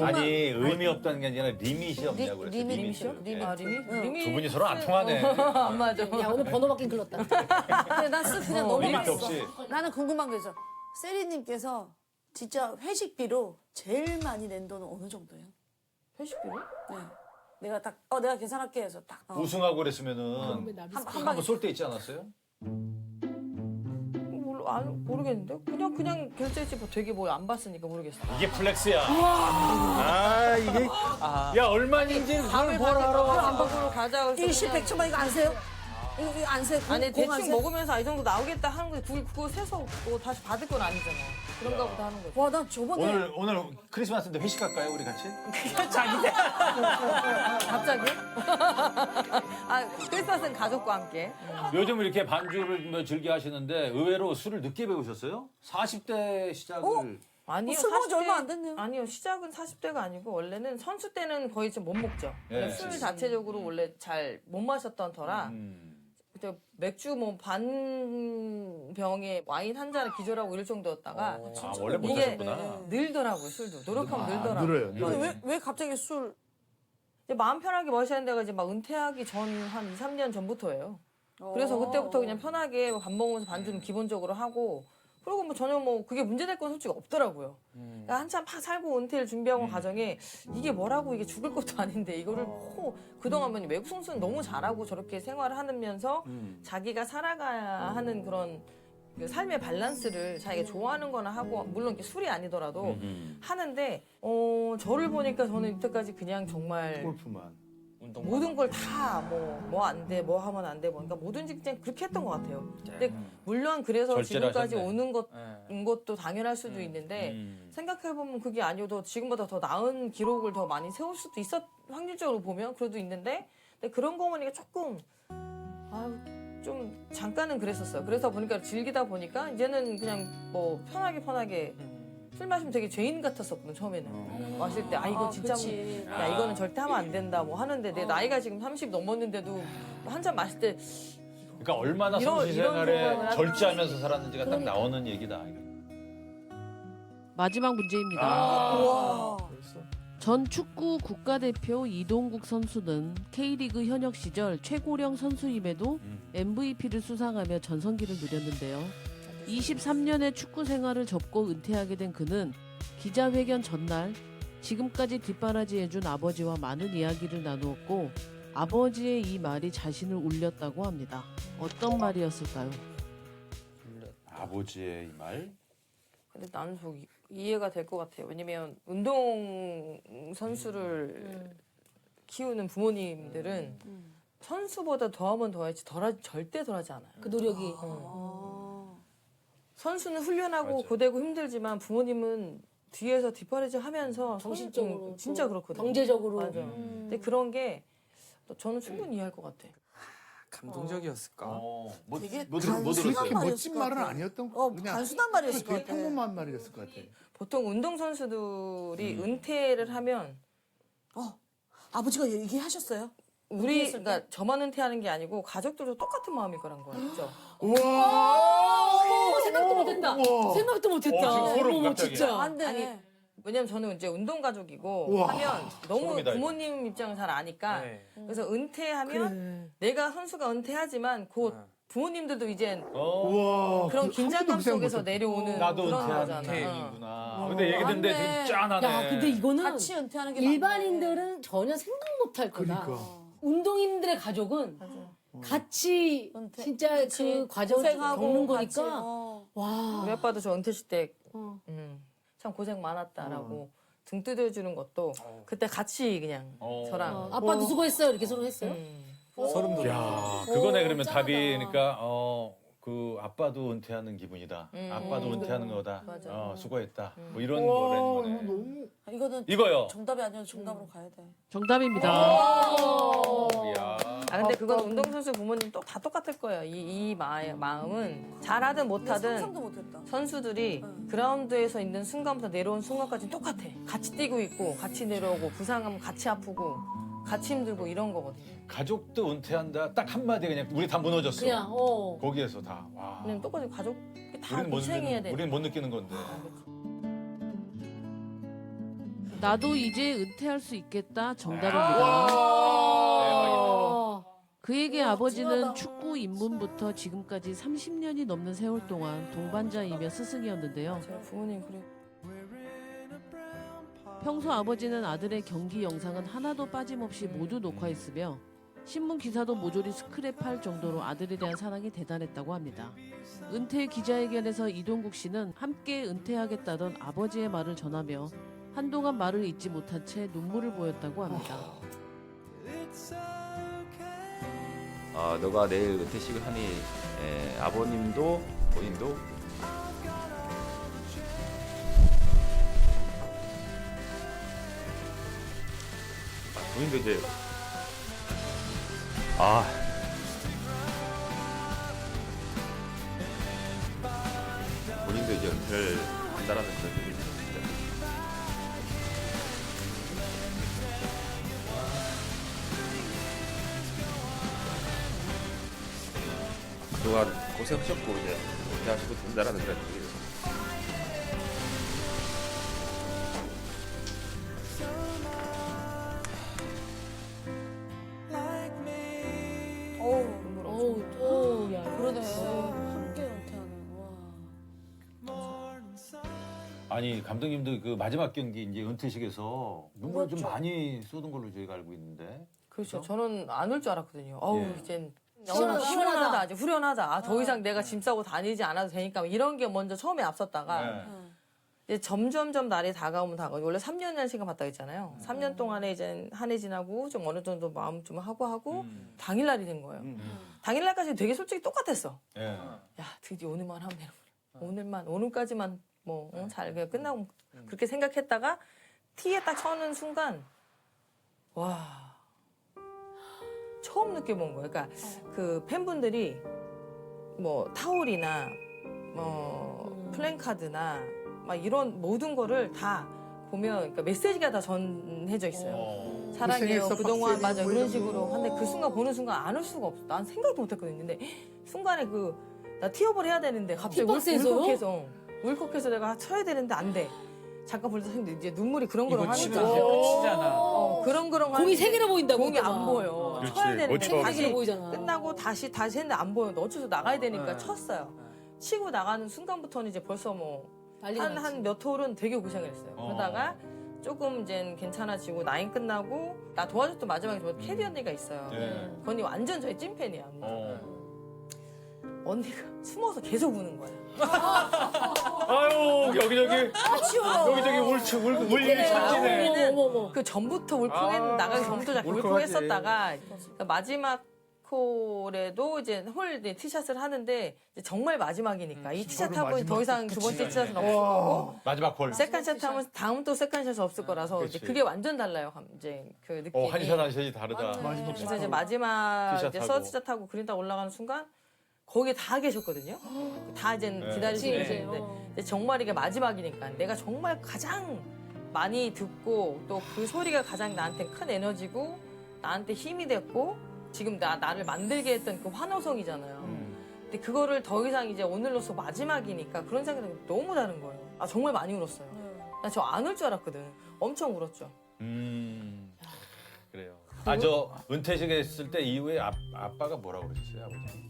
Speaker 4: 아니 의미 없다는 게 아니라 리밋이 없냐고 그랬어요.
Speaker 1: 리밋,
Speaker 4: 리밋이요.
Speaker 1: 리밋.
Speaker 5: 아, 리밋?
Speaker 4: 두 분이 서로 안 통하네.
Speaker 5: 안 맞아.
Speaker 2: 야, 오늘 번호 바뀐 글렀다.
Speaker 1: 근데 난 그냥
Speaker 4: 리밋
Speaker 1: 넘어갔어.
Speaker 4: 없이.
Speaker 1: 나는 궁금한 게 있어. 세리님께서 진짜 회식비로 제일 많이 낸 돈은 어느 정도예요?
Speaker 5: 회식비로?
Speaker 1: 네. 내가 딱 내가 계산할게 해서 딱.
Speaker 4: 우승하고 그랬으면은
Speaker 2: 왜 나비
Speaker 1: 한
Speaker 4: 한번
Speaker 1: 방에
Speaker 4: 쏠 때 있지 않았어요?
Speaker 5: 모르겠는데? 그냥 결제했지 뭐 되게 뭐 안 봤으니까 모르겠어.
Speaker 4: 이게 플렉스야. 아 이게 야 얼마인지 그걸 뭘 알아?
Speaker 5: 안 먹으러 가자. 그래서
Speaker 1: 일시
Speaker 5: 그냥-
Speaker 1: 100초만 이거 안 세요? 이거 안 세요?
Speaker 5: 아니
Speaker 1: 공 안
Speaker 5: 대충
Speaker 1: 세요?
Speaker 5: 먹으면서 이 정도 나오겠다 하는 거지. 그거 세서 뭐 다시 받을 건 아니잖아. 그런가 보다 하는 거지.
Speaker 1: 와, 난 저번에
Speaker 4: 오늘 크리스마스인데 회식 갈까요 우리 같이?
Speaker 5: 갑자기? 아 크리스마스는 가족과 함께.
Speaker 4: 요즘 이렇게 반주를 뭐 즐겨 하시는데 의외로 술을 늦게 배우셨어요? 40대 시작을
Speaker 5: 아니요.
Speaker 1: 술 먹은 지
Speaker 5: 40대
Speaker 1: 얼마 안 됐네요.
Speaker 5: 아니요. 시작은 40대가 아니고 원래는 선수 때는 거의 좀 못 먹죠.
Speaker 4: 예.
Speaker 5: 술 자체적으로 원래 잘 못 마셨던 터라 그때 맥주 뭐 반 병에 와인 한 잔을 기절하고 이럴 정도였다가
Speaker 4: 아 원래 못
Speaker 5: 이게
Speaker 4: 하셨구나.
Speaker 5: 늘더라고요. 술도 노력하면 늘더라고요.
Speaker 6: 늘어요.
Speaker 1: 근데 왜 갑자기 술
Speaker 5: 이제 마음 편하게 마시는 데가 이제 막 은퇴하기 전 한 2, 3년 전부터예요. 그래서 그때부터 그냥 편하게 밥 먹으면서 반주는 기본적으로 하고 그리고 뭐 전혀 뭐 그게 문제될 건 솔직히 없더라고요. 그러니까 한참 막 살고 은퇴를 준비하고 과정에 이게 뭐라고 이게 죽을 것도 아닌데 이거를 그동안 뭐 외국 선수는 너무 잘하고 저렇게 생활을 하면서 자기가 살아가야 하는 그런 그 삶의 밸런스를 자기가 좋아하는 거나 하고 물론 이게 술이 아니더라도 하는데 저를 보니까 저는 이때까지 그냥 정말
Speaker 6: 골프만.
Speaker 5: 모든 걸 다 뭐 안 돼, 뭐 하면 안 돼, 그러니까 뭐든지 그냥 그렇게 했던 것 같아요. 근데 물론 그래서
Speaker 4: 절제를
Speaker 5: 지금까지
Speaker 4: 하셨네.
Speaker 5: 오는
Speaker 3: 네.
Speaker 5: 것도 당연할 수도 있는데 생각해보면 그게 아니어도 지금보다 더 나은 기록을 더 많이 세울 수도 확률적으로 보면 그래도 있는데 근데 그런 거 보니까 조금 좀 잠깐은 그랬었어요. 그래서 보니까 즐기다 보니까 이제는 그냥 뭐 편하게 술 마시면 되게 죄인 같았었거든 처음에는 마실 때 이거 진짜
Speaker 1: 그치.
Speaker 5: 야 이거는 절대 하면 안 된다 뭐 하는데 내 나이가 지금 30 넘었는데도 한 잔 마실 때
Speaker 4: 그러니까 얼마나
Speaker 5: 이런
Speaker 4: 선수
Speaker 5: 생각을
Speaker 4: 생활에
Speaker 5: 하지.
Speaker 4: 절제하면서 살았는지가 딱
Speaker 5: 그러니까.
Speaker 4: 나오는 얘기다.
Speaker 7: 마지막 문제입니다.
Speaker 1: 와.
Speaker 7: 전 축구 국가대표 이동국 선수는 K리그 현역 시절 최고령 선수임에도 MVP를 수상하며 전성기를 누렸는데요. 23년의 축구 생활을 접고 은퇴하게 된 그는 기자회견 전날 지금까지 뒷바라지해준 아버지와 많은 이야기를 나누었고 아버지의 이 말이 자신을 울렸다고 합니다. 어떤 말이었을까요?
Speaker 4: 아버지의 이 말.
Speaker 5: 근데 나는 좀 이해가 될 것 같아요. 왜냐면 운동 선수를 키우는 부모님들은 선수보다 더하면 더하지 절대 덜하지 않아요.
Speaker 2: 그 노력이.
Speaker 5: 선수는 훈련하고
Speaker 4: 맞아.
Speaker 5: 고되고 힘들지만 부모님은 뒤에서 뒷바라지 하면서
Speaker 2: 정신적으로
Speaker 5: 진짜
Speaker 2: 또
Speaker 5: 그렇거든요.
Speaker 2: 경제적으로.
Speaker 5: 맞아. 근데 그런 게 저는 충분히 이해할 것 같아.
Speaker 3: 감동적이었을까?
Speaker 4: 뭐
Speaker 1: 되게
Speaker 4: 뭐
Speaker 1: 단순한
Speaker 4: 들었어요?
Speaker 6: 그렇게
Speaker 1: 말이었을
Speaker 6: 멋진
Speaker 1: 것
Speaker 6: 말은
Speaker 1: 같아.
Speaker 6: 아니었던 거. 그냥
Speaker 1: 단순한 말이었을 것
Speaker 6: 되게
Speaker 1: 같아.
Speaker 6: 평범한 말이었을 것 같아.
Speaker 5: 보통 운동 선수들이 은퇴를 하면
Speaker 1: 아버지가 얘기하셨어요?
Speaker 5: 그러니까 저만 은퇴하는 게 아니고 가족들도 똑같은 마음일 거란 거예요. 그죠?
Speaker 2: 생각도 못했다. 생각도 못했다.
Speaker 4: 지금 소름
Speaker 2: 어머,
Speaker 4: 갑자기.
Speaker 2: 진짜.
Speaker 1: 안 돼.
Speaker 5: 아니, 왜냐면 저는 이제 운동 가족이고
Speaker 6: 우와.
Speaker 5: 하면 너무
Speaker 4: 소름이다, 이거.
Speaker 5: 부모님 입장을 잘 아니까
Speaker 3: 네.
Speaker 5: 그래서 은퇴하면 내가 선수가 은퇴하지만 곧 부모님들도 이제
Speaker 6: 우와.
Speaker 5: 그런
Speaker 6: 한
Speaker 5: 긴장감
Speaker 6: 번도 생각
Speaker 5: 속에서
Speaker 6: 못했다.
Speaker 5: 내려오는
Speaker 4: 나도
Speaker 5: 그런
Speaker 4: 은퇴한
Speaker 5: 거잖아.
Speaker 4: 은퇴이구나. 근데 얘기 듣는데
Speaker 1: 맞네.
Speaker 4: 지금 짠하네.
Speaker 2: 야, 근데 이거는
Speaker 1: 같이 은퇴하는 게
Speaker 2: 일반인들은 전혀 생각 못할 거다.
Speaker 6: 그러니까.
Speaker 2: 운동인들의 가족은 같이
Speaker 1: 은퇴.
Speaker 2: 진짜
Speaker 1: 그치.
Speaker 2: 그 과정을
Speaker 1: 고생하고
Speaker 2: 겪는
Speaker 1: 같이,
Speaker 2: 거니까 와.
Speaker 5: 우리 아빠도 저 은퇴식 때 참
Speaker 2: 어.
Speaker 5: 고생 많았다라고 등 뜯어주는 것도 그때 같이 그냥 저랑
Speaker 2: 아빠도 수고했어요. 이렇게 서로 했어요.
Speaker 5: 음.
Speaker 3: 소름 돋아.
Speaker 4: 야, 그거네 그러면
Speaker 1: 짠하다.
Speaker 4: 답이 그러니까 그 아빠도 은퇴하는 기분이다. 아빠도 은퇴하는 거다.
Speaker 5: 맞아.
Speaker 4: 수고했다. 뭐 이런 거라는 거네.
Speaker 1: 이거는
Speaker 4: 이거요.
Speaker 1: 정답이 아니라 정답으로 가야 돼.
Speaker 7: 정답입니다.
Speaker 4: 이야.
Speaker 5: 아 근데 그건 운동선수 부모님 또 다 똑같을 거예요. 이 마음은 잘하든 못하든
Speaker 1: 상상도 못했다.
Speaker 5: 선수들이 그라운드에서 있는 순간부터 내려온 순간까지 똑같아. 같이 뛰고 있고 같이 내려오고 부상하면 같이 아프고 같이 힘들고 이런 거거든요.
Speaker 4: 가족도 은퇴한다. 딱 한마디 그냥 우리 다 무너졌어.
Speaker 2: 그냥
Speaker 4: 거기에서 다. 와.
Speaker 5: 그냥 똑같이 가족 다
Speaker 4: 우리는
Speaker 5: 고생해야 돼.
Speaker 4: 우리는 못 느끼는 건데.
Speaker 7: 나도 이제 은퇴할 수 있겠다. 정답입니다.
Speaker 2: 아.
Speaker 7: 그에게 아버지는 축구 입문부터 지금까지 30년이 넘는 세월 동안 동반자이며 스승이었는데요.
Speaker 5: 제가 부모님 그래.
Speaker 7: 평소 아버지는 아들의 경기 영상은 하나도 빠짐없이 모두 녹화했으며 신문 기사도 모조리 스크랩할 정도로 아들에 대한 사랑이 대단했다고 합니다. 은퇴 기자회견에서 이동국 씨는 함께 은퇴하겠다던 아버지의 말을 전하며 한동안 말을 잇지 못한 채 눈물을 보였다고 합니다.
Speaker 8: 너가 내일 은퇴식을 하니 아버님도 본인도 본인도 이제 본인도 이제 은퇴를 한다라는 그런 얘기를 들었습니다. 그동안 고생하셨고 이제 은퇴하시고 된다라는 그런 얘기를
Speaker 2: 어우, 야,
Speaker 1: 그러네. 함께 은퇴하는. 와.
Speaker 4: 아니 감독님도 그 마지막 경기 이제 은퇴식에서 눈물 좀
Speaker 1: 울었죠.
Speaker 4: 많이 쏟은 걸로 저희가 알고 있는데.
Speaker 5: 그렇죠. 저는 안 올 줄 알았거든요. 어우
Speaker 4: 예.
Speaker 5: 이젠
Speaker 2: 시원하다.
Speaker 5: 시원하다. 이제 후련하다. 아, 더 이상 내가 짐 싸고 다니지 않아도 되니까 이런 게 먼저 처음에 앞섰다가 이제 점점점 날이 다가오면 다가오고 원래 3년이라는 시간 봤다고 했잖아요. 3년 동안에 이제 한 해 지나고 좀 어느 정도 마음 좀 하고 당일날이 된 거예요. 당일날까지 되게 솔직히 똑같았어.
Speaker 4: 예.
Speaker 5: 야 드디어 오늘만 하면 되는 거야. 오늘까지만 뭐 잘 그냥 끝나고 그렇게 생각했다가 티에 딱 서는 순간 와 처음 느껴본 거예요. 그러니까 그 팬분들이 뭐 타올이나 뭐 플랜카드나 막 이런 모든 거를 다 보면 그러니까 메시지가 다 전해져 있어요. 사랑해요.
Speaker 6: 고생했어,
Speaker 5: 그동안
Speaker 6: 박세리,
Speaker 5: 맞아
Speaker 6: 뭐
Speaker 5: 이런
Speaker 6: 이런
Speaker 5: 식으로.
Speaker 6: 거.
Speaker 5: 근데 그 순간 보는 순간 안 올 수가 없어. 난 생각도 못했거든요. 근데 순간에 나 티업을 해야 되는데 갑자기
Speaker 2: 힙박스에서요?
Speaker 5: 울컥해서 내가 쳐야 되는데 안 돼. 잠깐 볼때 이제 눈물이 그렁그렁
Speaker 3: 이거
Speaker 5: 하는
Speaker 3: 치면
Speaker 5: 거야.
Speaker 3: 끝이잖아.
Speaker 5: 그렁그렁
Speaker 2: 공이 세 개로 보인다고.
Speaker 5: 공이 안 보여.
Speaker 4: 그렇지.
Speaker 5: 쳐야 되는데
Speaker 4: 못 쳐.
Speaker 5: 다시
Speaker 2: 보이잖아.
Speaker 5: 끝나고 다시 했는데 안 보여. 어째서 나가야 되니까
Speaker 3: 네.
Speaker 5: 쳤어요. 치고 나가는 순간부터는 이제 벌써 뭐 한 몇 홀은 되게 고생을 했어요. 그러다가 조금 이제 괜찮아지고 나인 끝나고 나 도와줬던 마지막에 저 캐디 언니가 있어요.
Speaker 4: 예.
Speaker 5: 그 언니 완전 저희 찐팬이야. 언니가 숨어서 계속 우는 거야.
Speaker 4: 아유 여기저기 여기저기 울 일이 찾지네.
Speaker 2: 어머.
Speaker 5: 그 전부터 나가기 전부터 자꾸
Speaker 4: 울컥하지.
Speaker 5: 울컥했었다가 그러니까 마지막 홀에도 이제 티샷을 하는데 이제 정말 마지막이니까 이 티샷 하고 더 이상 두 번째 티샷은 없을 거고
Speaker 4: 마지막 홀.
Speaker 5: 세컨샷 하면 다음 또 세컨샷이 없을 거라서 이제
Speaker 4: 그치.
Speaker 5: 그게 완전 달라요. 이제 그 느낌이.
Speaker 4: 한 샷이 다르다.
Speaker 5: 그래서 이제 마지막 이제
Speaker 4: 티샷하고.
Speaker 5: 서치샷 하고 그린 딱 올라가는 순간 거기에 다 계셨거든요. 다 이제 기다리시고
Speaker 2: 그치,
Speaker 5: 계시는데 이제 정말 이게 마지막이니까 내가 정말 가장 많이 듣고 또 그 소리가 가장 나한테 큰 에너지고 나한테 힘이 됐고 지금 나를 만들게 했던 그 환호성이잖아요. 근데 그거를 더 이상 이제 오늘로서 마지막이니까 그런 생각이 너무 다른 거예요. 아 정말 많이 울었어요. 나 저 안 울 줄 알았거든. 엄청 울었죠.
Speaker 4: 그래요. 아 저 은퇴식 했을 때 이후에 아빠가 뭐라고 그러셨어요, 아버지?